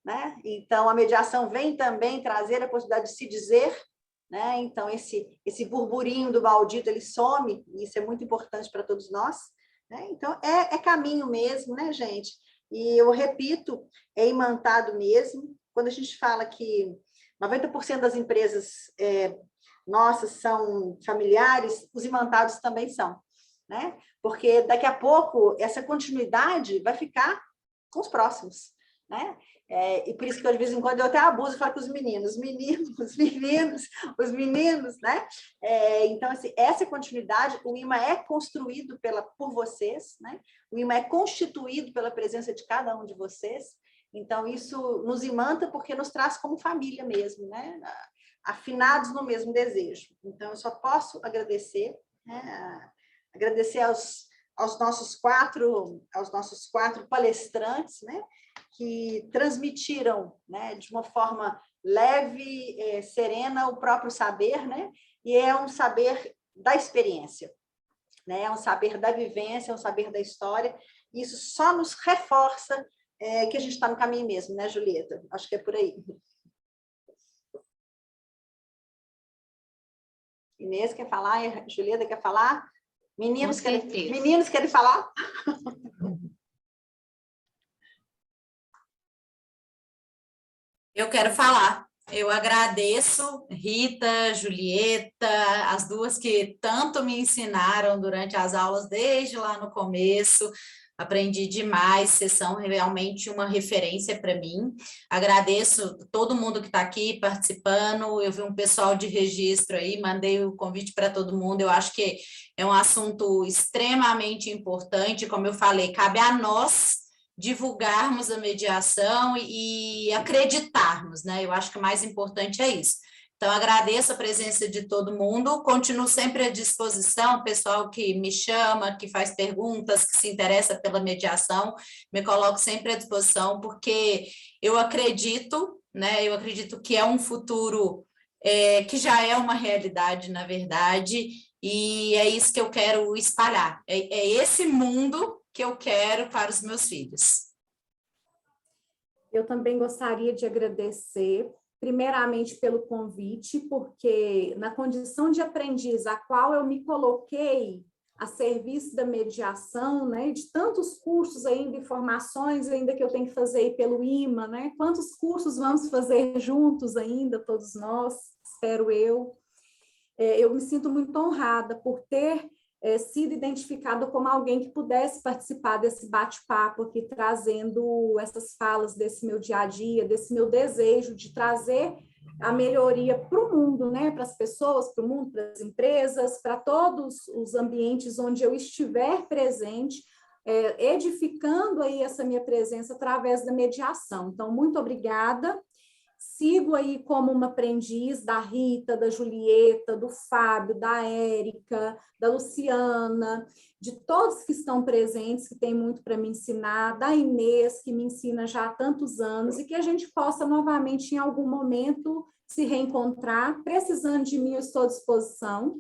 né? Então, a mediação vem também trazer a possibilidade de se dizer, né? Então, esse burburinho do maldito, ele some, e isso é muito importante para todos nós, né? Então, é caminho mesmo, né, gente? E eu repito, é imantado mesmo. Quando a gente fala que 90% das empresas nossas são familiares, os imantados também são, né? Porque daqui a pouco essa continuidade vai ficar com os próximos, né? E por isso que, de vez em quando, eu até abuso e falo com os meninos, né? Então, assim, essa continuidade, o IMA é construído por vocês, né? O IMA é constituído pela presença de cada um de vocês. Então, isso nos imanta porque nos traz como família mesmo, né? Afinados no mesmo desejo. Então, eu só posso agradecer, né? Agradecer aos nossos quatro palestrantes, né? Que transmitiram, né, de uma forma leve, serena, o próprio saber, né? E é um saber da experiência, né? É um saber da vivência, é um saber da história. E isso só nos reforça que a gente está no caminho mesmo, né, Julieta? Acho que é por aí. Inês quer falar? Julieta quer falar? Meninos querem falar? Eu quero falar. Eu agradeço Rita, Julieta, as duas que tanto me ensinaram durante as aulas desde lá no começo. Aprendi demais, vocês são realmente uma referência para mim. Agradeço todo mundo que está aqui participando. Eu vi um pessoal de registro aí, mandei o convite para todo mundo. Eu acho que é um assunto extremamente importante. Como eu falei, cabe a nós divulgarmos a mediação e acreditarmos, né? Eu acho que o mais importante é isso. Então, agradeço a presença de todo mundo, continuo sempre à disposição, pessoal que me chama, que faz perguntas, que se interessa pela mediação, me coloco sempre à disposição, porque eu acredito, né? Eu acredito que é um futuro que já é uma realidade, na verdade, e é isso que eu quero espalhar, é esse mundo que eu quero para os meus filhos. Eu também gostaria de agradecer, primeiramente pelo convite, porque na condição de aprendiz a qual eu me coloquei a serviço da mediação, né, de tantos cursos ainda e formações ainda que eu tenho que fazer pelo IMA, né, quantos cursos vamos fazer juntos ainda, todos nós, espero eu. Eu me sinto muito honrada por ter sido identificado como alguém que pudesse participar desse bate-papo aqui, trazendo essas falas desse meu dia a dia, desse meu desejo de trazer a melhoria para o mundo, né? Para as pessoas, para o mundo, para as empresas, para todos os ambientes onde eu estiver presente, edificando aí essa minha presença através da mediação. Então, muito obrigada. Sigo aí como uma aprendiz da Rita, da Julieta, do Fábio, da Érica, da Luciana, de todos que estão presentes, que tem muito para me ensinar, da Inês, que me ensina já há tantos anos, e que a gente possa novamente, em algum momento, se reencontrar. Precisando de mim, eu estou à disposição.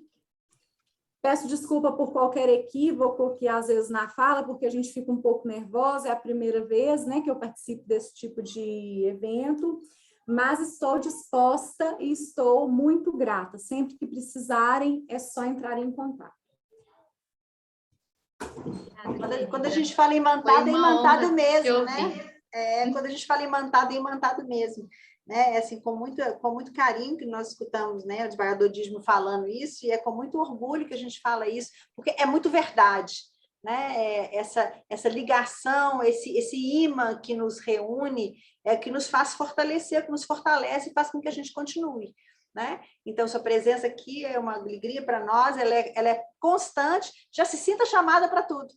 Peço desculpa por qualquer equívoco que às vezes na fala, porque a gente fica um pouco nervosa, é a primeira vez, né, que eu participo desse tipo de evento, mas estou disposta e estou muito grata. Sempre que precisarem, é só entrar em contato. Quando a gente fala imantado, é imantado mesmo, né? Quando a gente fala imantado, é imantado mesmo. Né? Assim, com muito carinho que nós escutamos, né, o desembargador Dísmo falando isso, e é com muito orgulho que a gente fala isso, porque é muito verdade. Né? Essa ligação, esse imã que nos reúne, que nos faz fortalecer, que nos fortalece e faz com que a gente continue. Né? Então, sua presença aqui é uma alegria para nós, ela é constante, já se sinta chamada para tudo.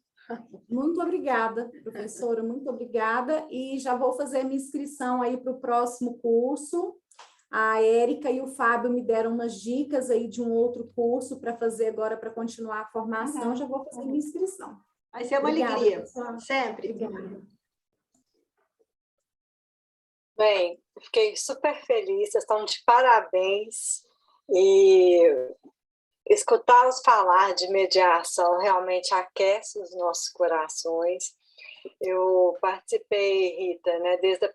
Muito obrigada, professora, muito obrigada, e já vou fazer minha inscrição aí para o próximo curso. A Érica e o Fábio me deram umas dicas aí de um outro curso para fazer agora, para continuar a formação, já vou fazer minha inscrição. Vai ser uma alegria, professora. Sempre. Obrigada. Bem, fiquei super feliz, vocês estão de parabéns, e escutá-los falar de mediação realmente aquece os nossos corações. Eu participei, Rita, né, desde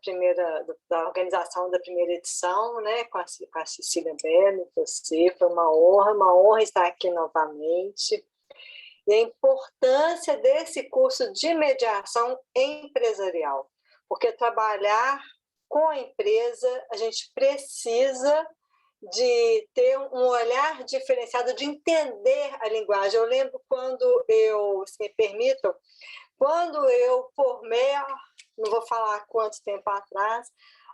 da organização da primeira edição, né, com a Cecília Belo, você, foi uma honra estar aqui novamente. E a importância desse curso de mediação empresarial, porque trabalhar com a empresa, a gente precisa de ter um olhar diferenciado, de entender a linguagem. Eu lembro quando se me permitam, quando eu formei, não vou falar quanto tempo atrás,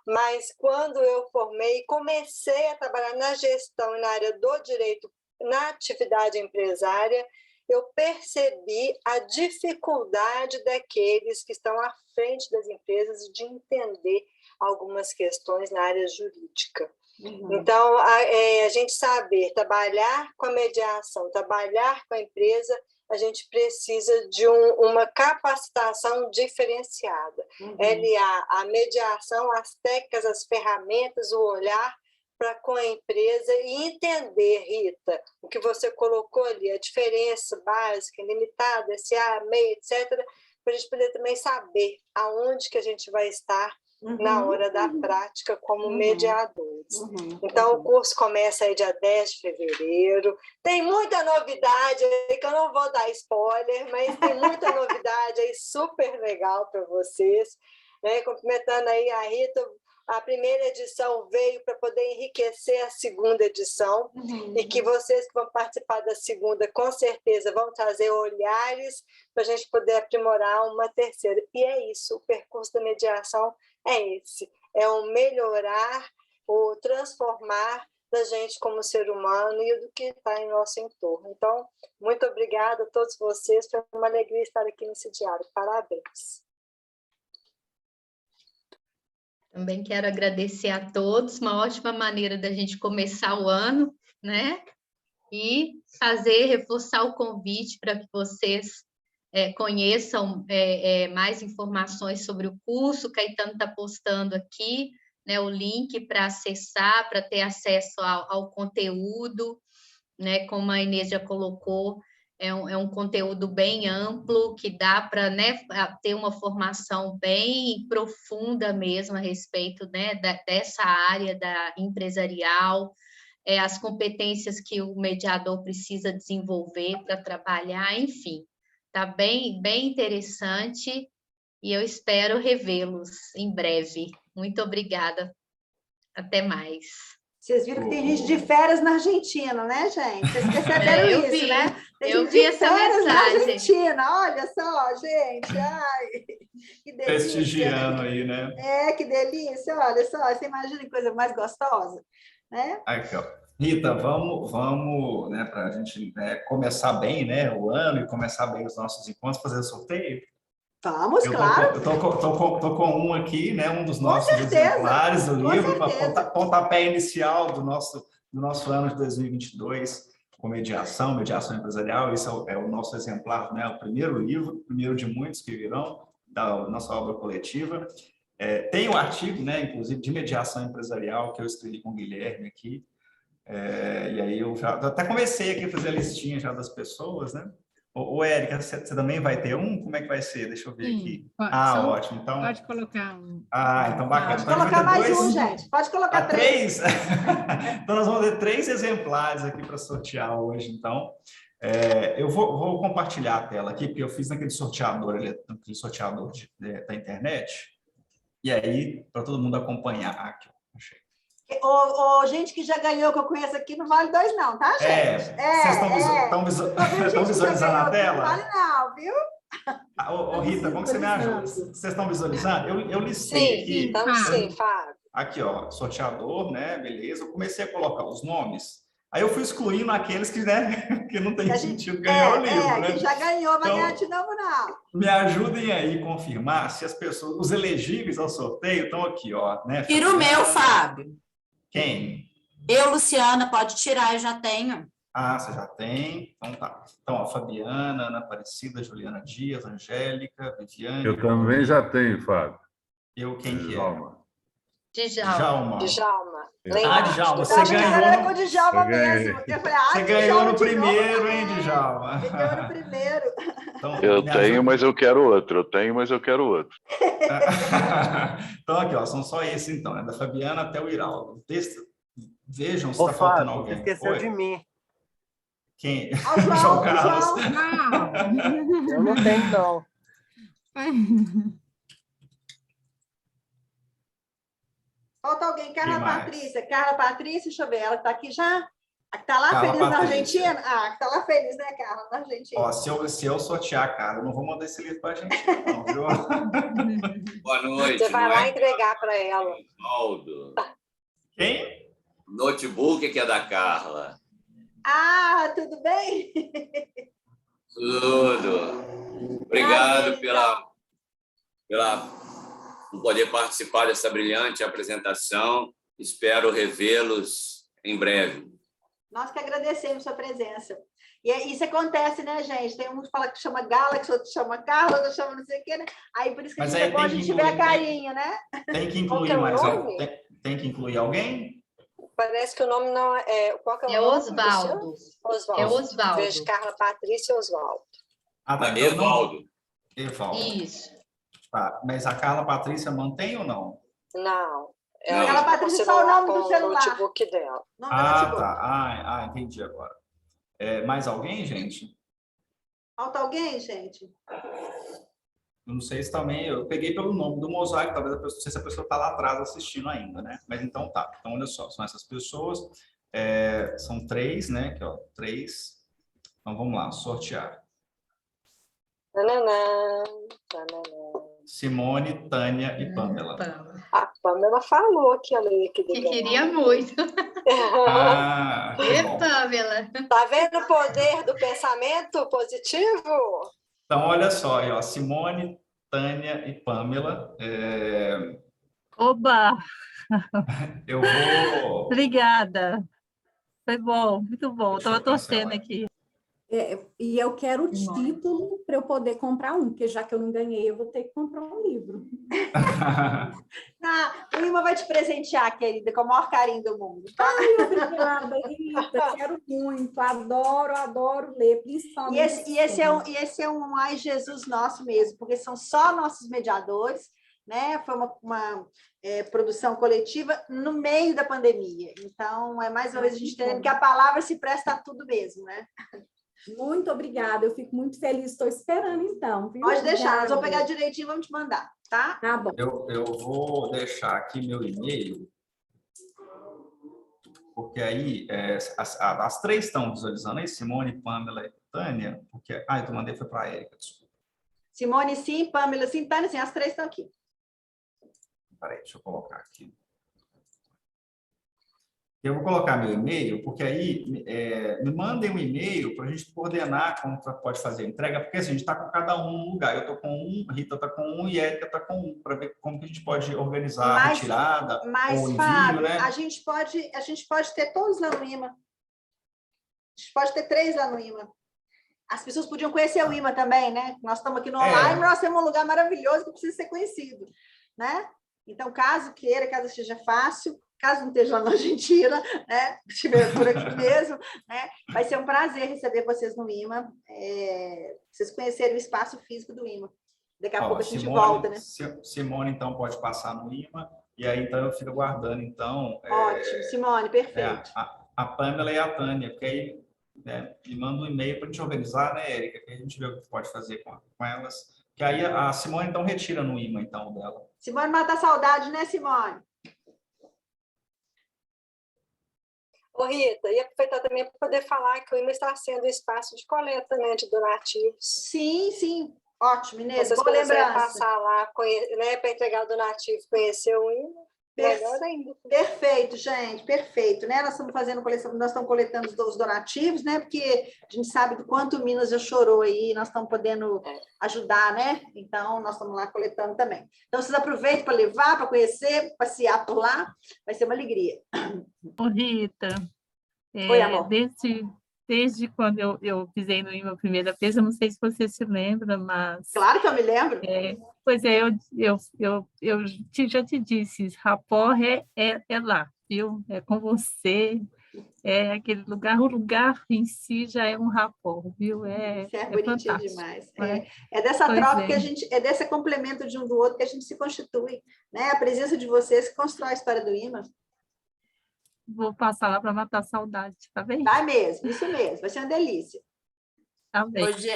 mas quando eu formei e comecei a trabalhar na gestão e na área do direito, na atividade empresária, eu percebi a dificuldade daqueles que estão à frente das empresas de entender algumas questões na área jurídica. Então, a gente saber trabalhar com a mediação, trabalhar com a empresa, a gente precisa de uma capacitação diferenciada. LA, a mediação, as técnicas, as ferramentas, o olhar para com a empresa e entender, Rita, o que você colocou ali, a diferença básica, limitada, SA, MEI, etc., para a gente poder também saber aonde que a gente vai estar na hora da prática como mediadores. Então, o curso começa aí dia 10 de fevereiro. Tem muita novidade aí, que eu não vou dar spoiler, mas tem muita novidade aí super legal para vocês. Né? Cumprimentando aí a Rita, a primeira edição veio para poder enriquecer a segunda edição, e que vocês que vão participar da segunda, com certeza, vão trazer olhares para a gente poder aprimorar uma terceira. E é isso, o percurso da mediação é esse, é o melhorar, o transformar da gente como ser humano e do que está em nosso entorno. Então, muito obrigada a todos vocês, foi uma alegria estar aqui nesse diário. Parabéns. Também quero agradecer a todos, uma ótima maneira da gente começar o ano, né? E reforçar o convite para que vocês conheçam mais informações sobre o curso. O Caetano está postando aqui, né, o link para acessar, para ter acesso ao conteúdo, né? Como a Inês já colocou, é um conteúdo bem amplo, que dá para, né, ter uma formação bem profunda mesmo a respeito, né, dessa área da empresarial, as competências que o mediador precisa desenvolver para trabalhar, enfim. Está bem interessante e eu espero revê-los em breve. Muito obrigada. Até mais. Vocês viram que tem gente de férias na Argentina, né, gente? Vocês perceberam eu isso, vi, né? Tem eu gente vi de essa férias na mensagem. Argentina, olha só, gente. Ai, que delícia. Prestigiando aí, né? Que delícia, olha só, você imagina que coisa mais gostosa, né? Aqui, ó. Rita, vamos, né, para a gente, né, começar bem, né, o ano e começar bem os nossos encontros, fazer sorteio. Vamos, claro. Tô com um aqui, né, um dos Com nossos certeza, exemplares do com livro, certeza. pontapé inicial do nosso ano de 2022, com mediação empresarial. Esse é o nosso exemplar, né, o primeiro livro, o primeiro de muitos que virão, da nossa obra coletiva. Tem um artigo, né, inclusive, de mediação empresarial, que eu escrevi com o Guilherme aqui, e aí eu já até comecei aqui a fazer a listinha já das pessoas, né? Ô, Érica, você também vai ter um? Como é que vai ser? Deixa eu ver aqui. Ótimo. Então, pode colocar um. Então bacana. Pode Então, colocar mais um, gente. Pode colocar 3. Então, nós vamos ter 3 exemplares aqui para sortear hoje, então. Eu vou compartilhar a tela aqui, porque eu fiz naquele sorteador da internet. E aí, para todo mundo acompanhar. Aqui, achei. Gente que já ganhou, que eu conheço aqui, não vale 2 não, tá, gente? Vocês estão visualizando a tela? Não vale não, viu? Rita, como que você me ajuda? Vocês estão visualizando? Eu listei aqui. Então, sim, Fábio. Aqui, ó, sorteador, né? Beleza. Eu comecei a colocar os nomes. Aí eu fui excluindo aqueles que, né, que não tem sentido ganhar o livro, né? Que já ganhou, vai ganhar de novo, não. Me ajudem aí a confirmar se as pessoas, os elegíveis ao sorteio estão aqui, ó, né? Tira o meu, Fábio. Quem? Eu, Luciana, pode tirar, eu já tenho. Você já tem? Então tá. Então, ó, Fabiana, Ana Aparecida, Juliana Dias, Angélica, Viviane. Eu também já tenho, Fábio. Quem que é? Djalma. Djalma. Djalma, você ganhou. Com Djalma mesmo. Você ganhou no primeiro, hein, Djalma? Ganhou no primeiro. Então, eu tenho, mas eu quero outro. Então, aqui, ó, são só esses, então, né? Da Fabiana até o Iraldo. Vejam se está faltando alguém. Você esqueceu de mim. Quem? João Carlos. Eu não tenho, não. Falta alguém. Carla Patrícia, deixa eu ver. Ela está aqui já? A que está lá Carla feliz Patrícia. Na Argentina? Que está lá feliz, né, Carla? Na Argentina. Ó, se eu sortear a Carla, eu não vou mandar esse livro para a gente, não, viu? Boa noite. Você vai lá entregar para ela. Osvaldo. Quem? Notebook que é da Carla. Tudo bem? Tudo. Obrigado por poder participar dessa brilhante apresentação. Espero revê-los em breve. Nós que agradecemos sua presença. E isso acontece, né, gente? Tem um que fala que chama Galaxy, outro chama Carla, outro chama não sei o quê, né? Aí por isso que a gente é bom a gente ver a carinha, né? Tem que incluir mais alguém? Tem que incluir alguém? Parece que o nome não é... Qual que é o nome? Osvaldo. É Osvaldo. Vejo Carla Patrícia e Osvaldo. Evaldo. Evaldo. Isso. Tá, mas a Carla Patrícia mantém ou não? Não. A Carla Patrícia só o nome do celular. Notebook dela. Tá. Entendi agora. Mais alguém, gente? Falta alguém, gente? Eu não sei se também... Eu peguei pelo nome do mosaico, talvez não sei se a pessoa está lá atrás assistindo ainda, né? Mas então tá. Então, olha só, são essas pessoas. São 3, né? Aqui, ó, 3. Então, vamos lá, sortear. Simone, Tânia e Pamela. A Pamela falou que ela ia que queria muito. Pamela. Tá vendo o poder do pensamento positivo? Então, olha só, aí, ó, Simone, Tânia e Pamela. Oba! Eu vou... Obrigada. Foi bom, muito bom. Estava torcendo aqui. E eu quero o título para eu poder comprar um, porque já que eu não ganhei, eu vou ter que comprar um livro. O Irma vai te presentear, querida, com o maior carinho do mundo. Tá? Obrigada, Rita. Quero muito. Adoro ler, principalmente. E esse é um Ai Jesus nosso mesmo, porque são só nossos mediadores, né? Foi uma produção coletiva no meio da pandemia. Então, mais uma vez a gente entendendo que a palavra se presta a tudo mesmo, né? Muito obrigada, eu fico muito feliz, estou esperando então. Viu? Pode deixar, nós vamos pegar direitinho e vamos te mandar, tá? Tá bom. Eu vou deixar aqui meu e-mail. porque aí as três estão visualizando aí, Simone, Pamela e Tânia, porque... eu mandei foi para a Érica, desculpa. Simone, sim, Pamela, sim, Tânia, sim, as três estão aqui. Peraí, deixa eu colocar aqui. Eu vou colocar meu e-mail, porque aí me mandem um e-mail para a gente coordenar como pode fazer a entrega, porque assim, a gente está com cada um no lugar. Eu estou com um, Rita está com um e Érica está com um, para ver como que a gente pode organizar a retirada ou envio, Fábio, né? a gente pode ter todos lá no IMA. A gente pode ter 3 lá no IMA. As pessoas podiam conhecer o IMA também, né? Nós estamos aqui no online, nós temos um lugar maravilhoso que precisa ser conhecido, né? Então, caso queira, caso seja fácil, caso não esteja na Argentina, né? Estiver por aqui mesmo, né? Vai ser um prazer receber vocês no IMA, vocês conhecerem o espaço físico do IMA. Daqui a pouco a gente volta, né? Simone, então, pode passar no IMA, e aí, então, eu fico aguardando, então... Ótimo, Simone, perfeito. A Pamela e a Tânia, porque aí me manda um e-mail para a gente organizar, né, Érica? Que a gente vê o que pode fazer com elas. Que aí a Simone, então, retira no IMA, então, dela. Simone mata a saudade, né, Simone? Ô, Rita, e aproveitar também para poder falar que o IMA está sendo espaço de coleta, né, de donativos. Sim, sim. Ótimo, Inês. Vocês Boa lembrança. passar lá, né, para entregar o donativo, conhecer o IMA. Melhor ainda. Perfeito, gente, perfeito, né? Nós estamos fazendo coleção, nós estamos coletando os donativos, né? Porque a gente sabe do quanto o Minas já chorou aí, nós estamos podendo ajudar, né? Então, nós estamos lá coletando também. Então, vocês aproveitem para levar, para conhecer, passear por lá, vai ser uma alegria. Ô, Rita, Oi, amor. desde quando eu pisei no IMA a primeira vez, eu não sei se você se lembra, mas... Claro que eu me lembro. Pois é, eu já te disse, Rapó é lá, viu? É com você, é aquele lugar, o lugar em si já é um Rapó, viu? Isso é bonitinho fantástico, demais. Né? É dessa troca que a gente, é desse complemento de um do outro que a gente se constitui, né? A presença de vocês que constrói a história do IMA. Vou passar lá para matar a saudade, tá bem? Vai mesmo, isso mesmo, vai ser uma delícia. Tá bem. Hoje,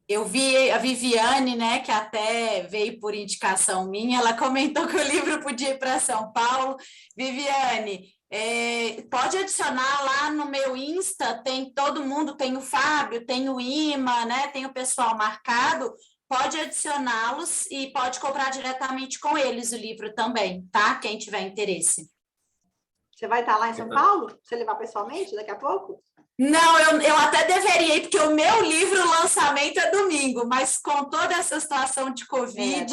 eu vi a Viviane, né, que até veio por indicação minha, ela comentou que o livro podia ir para São Paulo. Viviane, pode adicionar lá no meu Insta, tem todo mundo, tem o Fábio, tem o Ima, né, tem o pessoal marcado, pode adicioná-los e pode comprar diretamente com eles o livro também, tá? Quem tiver interesse. Você vai estar lá em São Paulo? Você levar pessoalmente daqui a pouco? Não, eu até deveria ir, porque o meu livro, o lançamento é domingo, mas com toda essa situação de Covid...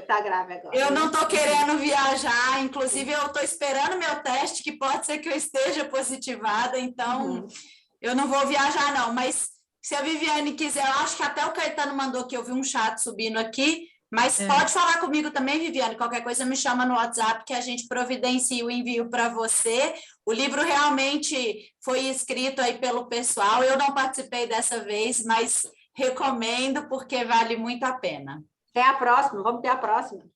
Tá grave agora. Eu não estou querendo viajar, inclusive eu estou esperando meu teste, que pode ser que eu esteja positivada, então eu não vou viajar não, mas se a Viviane quiser, eu acho que até o Caetano mandou que eu vi um chat subindo aqui, mas pode falar comigo também, Viviane, qualquer coisa me chama no WhatsApp que a gente providencia o envio para você. O livro realmente foi escrito aí pelo pessoal, eu não participei dessa vez, mas recomendo porque vale muito a pena. Tem a próxima, vamos ter a próxima.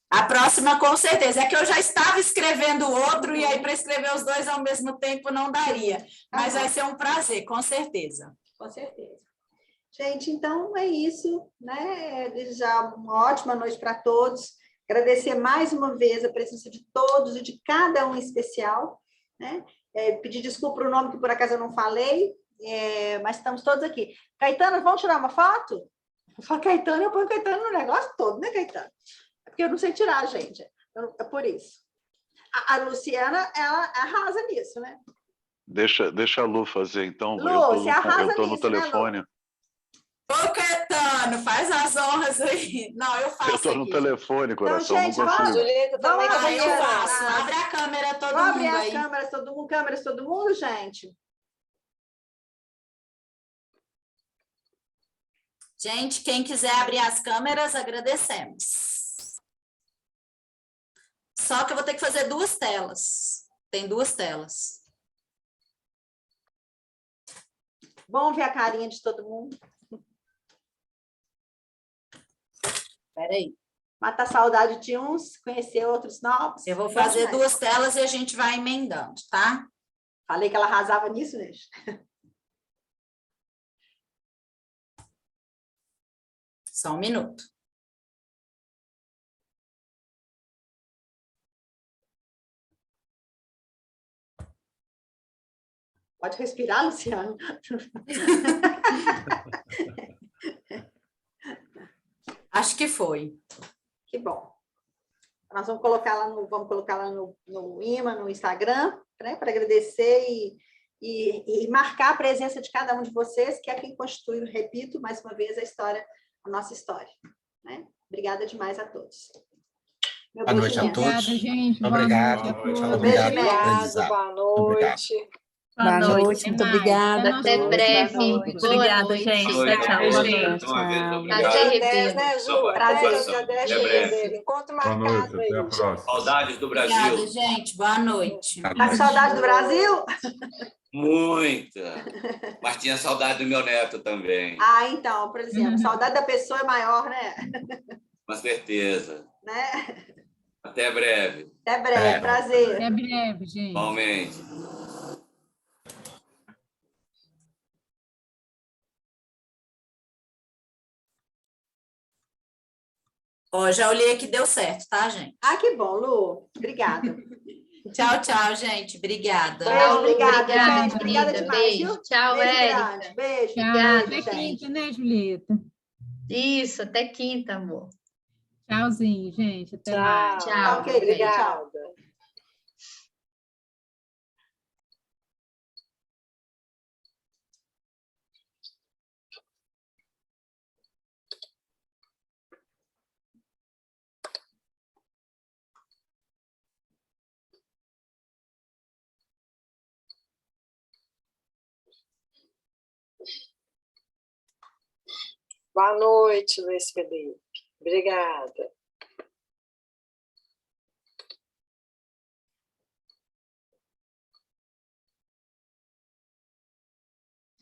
A próxima, com certeza. É que eu já estava escrevendo outro, e aí para escrever os dois ao mesmo tempo não daria. Mas vai ser um prazer, com certeza. Com certeza. Gente, então é isso, né? Desejar uma ótima noite para todos. Agradecer mais uma vez a presença de todos e de cada um em especial, né? Pedir desculpa por o nome que por acaso eu não falei, mas estamos todos aqui. Caetano, vamos tirar uma foto? Eu falo Caetano, eu ponho Caetano no negócio todo, né, Caetano? É porque eu não sei tirar, gente. É por isso. A Luciana, ela arrasa nisso, né? Deixa a Lu fazer, então. Lu, eu estou no telefone. Né, Ô, Caetano, faz as honras aí. Não, eu faço. Eu estou no telefone, coração. Então, gente, não consigo. Julieta também eu faço. Abre a câmera, todo mundo abrir aí. as câmeras, todo mundo, gente. Gente, quem quiser abrir as câmeras, agradecemos. Só que eu vou ter que fazer 2 telas. Tem 2 telas. Vamos ver a carinha de todo mundo. Espera aí. Mata a saudade de uns, conhecer outros novos. Eu vou fazer 2 telas e a gente vai emendando, tá? Falei que ela arrasava nisso, né? Só um minuto. Pode respirar, Luciano. Acho que foi. Que bom. Nós vamos colocar lá no imã, no Instagram, né, para agradecer e marcar a presença de cada um de vocês, que é quem constitui, repito, mais uma vez, a nossa história. Né? Obrigada demais a todos. Boa noite a todos. Obrigada, gente. Obrigado. Obrigado, boa noite. Boa noite, muito obrigada. Até breve. Obrigada, Boa noite. gente. Boa noite. Tchau, gente. Prazer revê-lo. Né, Ju? Prazer revê-lo. Encontro marcado aí. Saudades do Brasil. Obrigada, gente. Boa noite. Tá com saudade do Brasil? Muita. Mas tinha saudade do meu neto também. Ah, então, por exemplo, saudade da pessoa é maior, né? Com certeza. Né? Até breve. Até breve, prazer. Até breve, gente. Igualmente. Ó, já olhei aqui, deu certo, tá, gente? Ah, que bom, Lu. Obrigada. Tchau, tchau, gente. Obrigada. Beijo, obrigada, Obrigada, gente. Obrigada querida. demais, Beijo. viu? Tchau, Beijo Érica. grande. Beijo, Tchau. beijo, Até gente. quinta, né, Julieta? Isso, até quinta, amor. Tchauzinho, gente. Até Tchau. mais. Tchau, querida. Tchau. Obrigada. Boa noite, Luiz Felipe. Obrigada.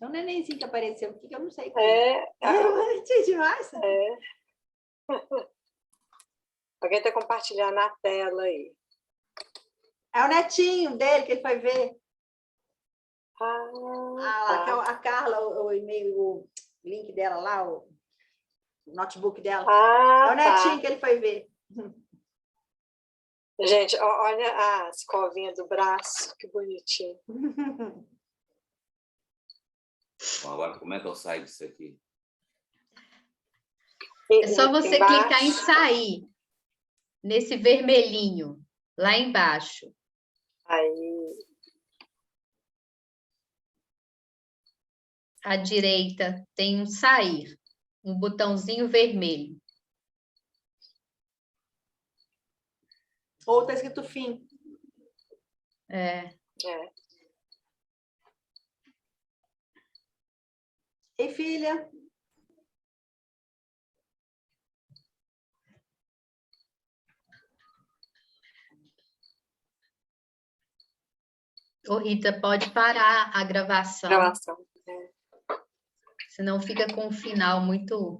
É um nenenzinho que apareceu aqui, que eu não sei. É demais. É. Alguém está compartilhando a tela aí. É o netinho dele que ele foi ver. Ah, lá, que é a Carla, o e-mail, o link dela lá, o notebook dela. É o netinho que ele foi ver. Gente, olha a escovinha do braço, que bonitinho. Bom, agora, como é que eu saio disso aqui? É só você clicar em sair, nesse vermelhinho, lá embaixo. Aí. À direita tem um sair, um botãozinho vermelho. Ou está escrito fim. É. Ei, filha. Ô, Rita, pode parar a gravação. Gravação. Senão fica com um final muito...